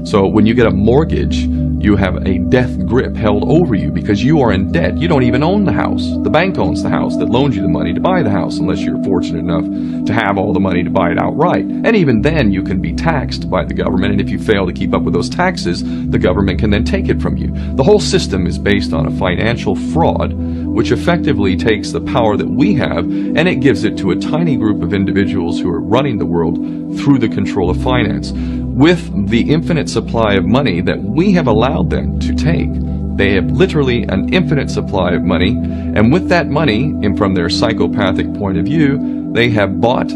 So when you get a mortgage, you have a death grip held over you because you are in debt. You don't even own the house. The bank owns the house that loans you the money to buy the house, unless you're fortunate enough to have all the money to buy it outright. And even then, you can be taxed by the government, and if you fail to keep up with those taxes, the government can then take it from you. The whole system is based on a financial fraud, which effectively takes the power that we have, and it gives it to a tiny group of individuals who are running the world through the control of finance. With the infinite supply of money that we have allowed them to take, they have literally an infinite supply of money, and with that money, and from their psychopathic point of view, they have bought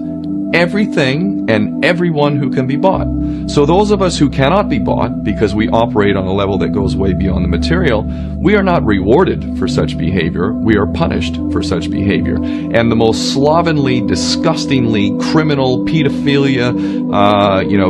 everything and everyone who can be bought. So those of us who cannot be bought, because we operate on a level that goes way beyond the material, we are not rewarded for such behavior, we are punished for such behavior. And the most slovenly, disgustingly criminal, pedophilia,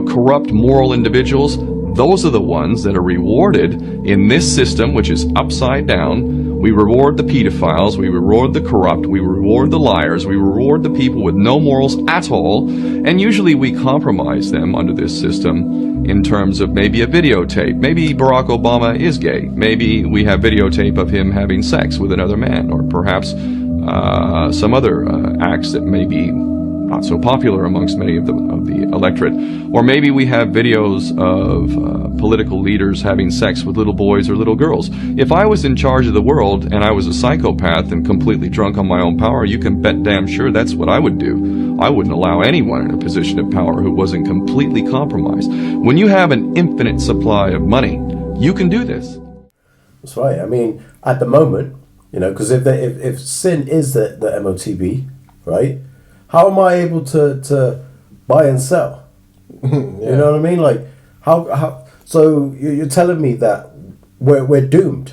corrupt moral individuals, those are the ones that are rewarded in this system, which is upside down, We reward the pedophiles, we reward the corrupt, we reward the liars, we reward the people with no morals at all, and usually we compromise them under this system in terms of maybe a videotape. Maybe Barack Obama is gay. Maybe we have videotape of him having sex with another man, or perhaps some other acts that may be not so popular amongst many of the electorate. Or maybe we have videos of political leaders having sex with little boys or little girls. If I was in charge of the world and I was a psychopath and completely drunk on my own power, you can bet damn sure that's what I would do. I wouldn't allow anyone in a position of power who wasn't completely compromised. When you have an infinite supply of money, you can do this. That's right. I mean, at the moment, you know, because if sin is the MOTB, right? How am I able to buy and sell? Yeah. You know what I mean? Like how? So you're telling me that we're doomed?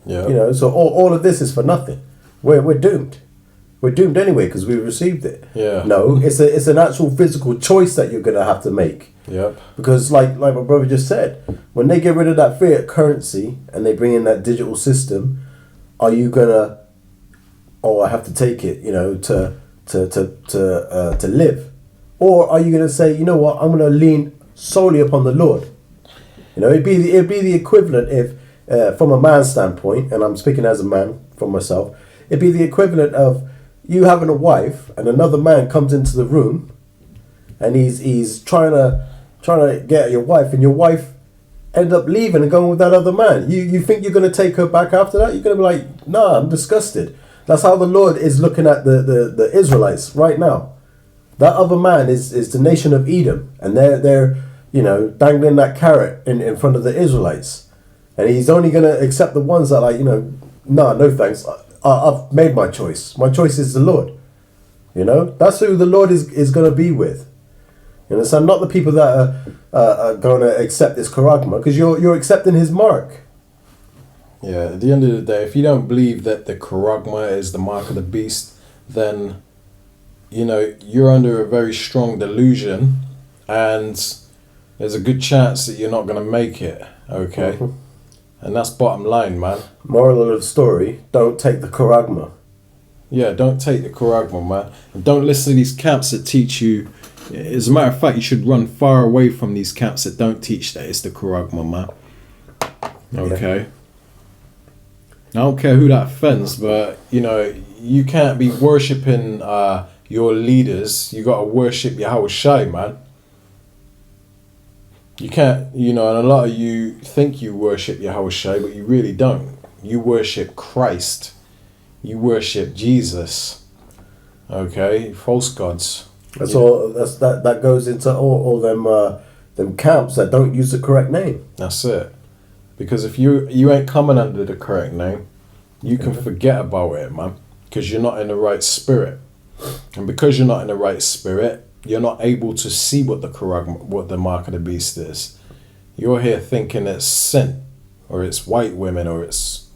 Yeah. You know, so all of this is for nothing. We're doomed. We're doomed anyway because we received it. Yeah. No, it's an actual physical choice that you're gonna have to make. Yep. Because like my brother just said, when they get rid of that fiat currency and they bring in that digital system, are you gonna? Oh, I have to take it. You know, to live, or are you going to say, you know what, I'm going to lean solely upon the Lord? You know, it'd be the equivalent if, from a man's standpoint, and I'm speaking as a man from myself, it'd be the equivalent of you having a wife and another man comes into the room, and he's trying to get at your wife, and your wife end up leaving and going with that other man. You think you're going to take her back after that? You're going to be like, nah, I'm disgusted. That's how the Lord is looking at the Israelites right now. That other man is the nation of Edom, and they're you know, dangling that carrot in front of the Israelites, and he's only going to accept the ones that, like, you know, no thanks, I've made my choice. My choice is the Lord. You know, that's who the Lord is going to be with. You understand? Not the people that are going to accept this charagma, because you're accepting his mark. Yeah, at the end of the day, if you don't believe that the charagma is the mark of the beast, then, you know, you're under a very strong delusion, and there's a good chance that you're not going to make it, okay? Mm-hmm. And that's bottom line, man. Moral of the story, don't take the charagma. Yeah, don't take the charagma, man. And don't listen to these camps that teach you. As a matter of fact, you should run far away from these camps that don't teach that it's the charagma, man. Okay? Yeah. I don't care who that offends, but, you know, you can't be worshipping your leaders. You got to worship Yahweh Shai, man. You can't, you know, and a lot of you think you worship Yahweh Shai, but you really don't. You worship Christ. You worship Jesus. Okay? False gods. That's all. That goes into all them camps that don't use the correct name. That's it. Because if you ain't coming under the correct name, you can forget about it, man. Because you're not in the right spirit. And because you're not in the right spirit, you're not able to see what the mark of the beast is. You're here thinking it's sin, or it's white women, or it's,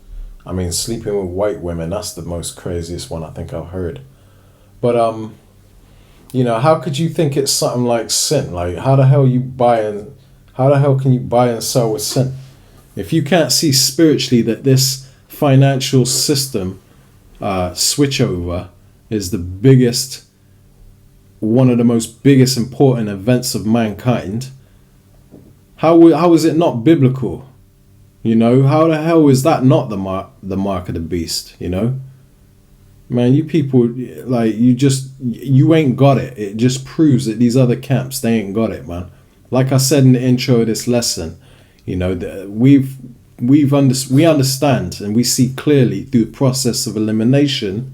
I mean, sleeping with white women. That's the most craziest one I think I've heard. But you know, how could you think it's something like sin? Like, how the hell can you buy and sell with sin? If you can't see spiritually that this financial system switchover is the biggest, one of the most biggest important events of mankind, how is it not biblical? You know, how the hell is that not the mark of the beast? You know, man, you people, like, you ain't got it. It just proves that these other camps, they ain't got it, man. Like I said in the intro of this lesson, you know, we understand and we see clearly through the process of elimination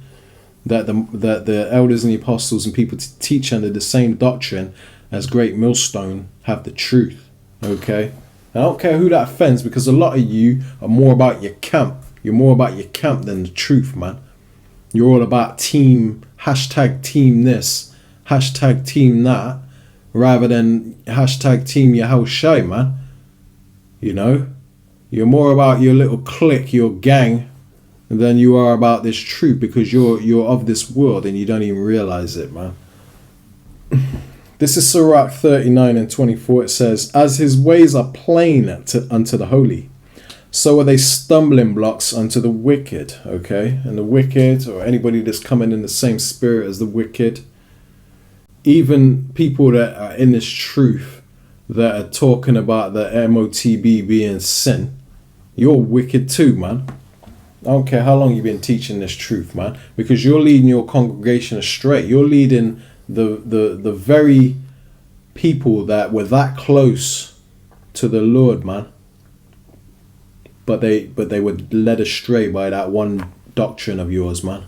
that the elders and the apostles and people to teach under the same doctrine as Great Millstone have the truth. Okay, I don't care who that offends, because a lot of you are more about your camp. You're more about your camp than the truth, man. You're all about team this, team that, rather than team Yahweh Shai, man. You know, you're more about your little clique, your gang, than you are about this truth, because you're of this world and you don't even realize it, man. This is Sirach 39 and 24. It says, "As his ways are plain unto the holy, so are they stumbling blocks unto the wicked, okay? And the wicked, or anybody that's coming in the same spirit as the wicked, even people that are in this truth that are talking about the MOTB being sin, you're wicked too, man. I don't care how long you've been teaching this truth, man, because you're leading your congregation astray. You're leading the very people that were that close to the Lord, man. But they were led astray by that one doctrine of yours, man.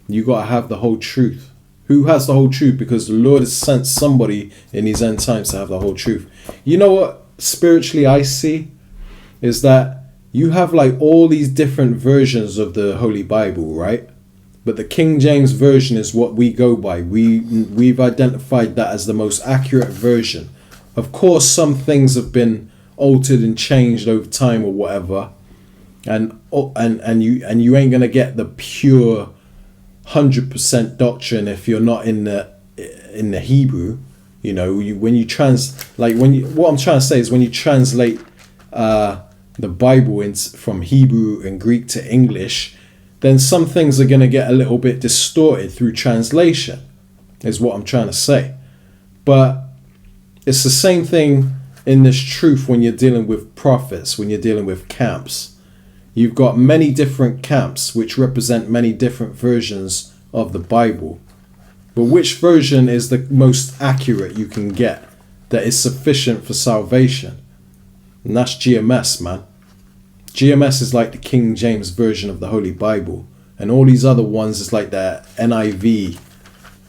You gotta have the whole truth. Who has the whole truth? Because the Lord has sent somebody in these end times to have the whole truth. You know what spiritually I see? Is that you have like all these different versions of the Holy Bible, right? But the King James Version is what we go by. We've identified that as the most accurate version. Of course, some things have been altered and changed over time or whatever, and you ain't gonna get the pure 100% doctrine if you're not in the Hebrew. You know, what I'm trying to say is when you translate the Bible from Hebrew and Greek to English, then some things are gonna get a little bit distorted through translation, is what I'm trying to say. But it's the same thing in this truth when you're dealing with prophets, when you're dealing with camps. You've got many different camps which represent many different versions of the Bible. But which version is the most accurate you can get that is sufficient for salvation? And that's GMS, man. GMS is like the King James Version of the Holy Bible, and all these other ones is like the NIV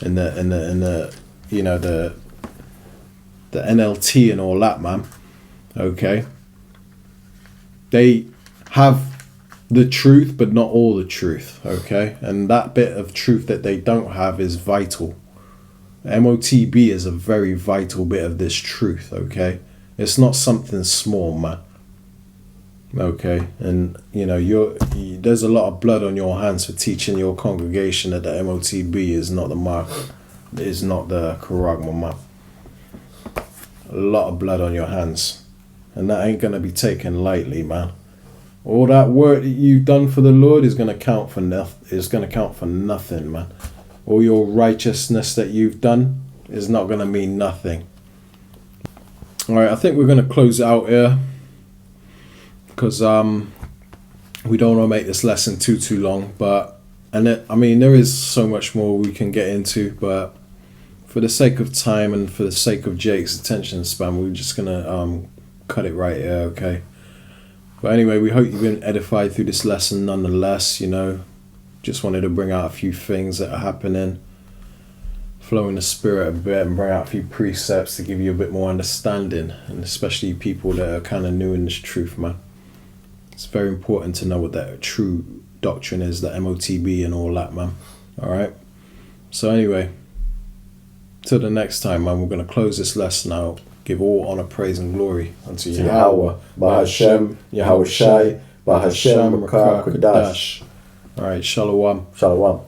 and the you know the NLT and all that, man. Okay, they have the truth, but not all the truth. Okay, and that bit of truth that they don't have is vital. MOTB is a very vital bit of this truth. Okay, it's not something small, man. Okay, and you know there's a lot of blood on your hands for teaching your congregation that the MOTB is not the mark, is not the Charagma, man. A lot of blood on your hands, and that ain't gonna be taken lightly, man. All that work that you've done for the Lord is gonna count for nothing. Is gonna count for nothing, man. All your righteousness that you've done is not gonna mean nothing. All right, I think we're gonna close it out here, because we don't want to make this lesson too long. But I mean there is so much more we can get into, but for the sake of time and for the sake of Jake's attention span, we're just gonna cut it right here, okay? But anyway, we hope you've been edified through this lesson nonetheless. You know, just wanted to bring out a few things that are happening, flow in the spirit a bit, and bring out a few precepts to give you a bit more understanding, and especially people that are kind of new in this truth, man. It's very important to know what that true doctrine is, the MOTB and all that, man. All right. So anyway, till the next time, man, we're going to close this lesson out. Give all honor, praise, and glory unto Yahweh, Bahashem, Yahweh Shai, Bahashem, Rakah Kodash. All right, Shalom. Shalom.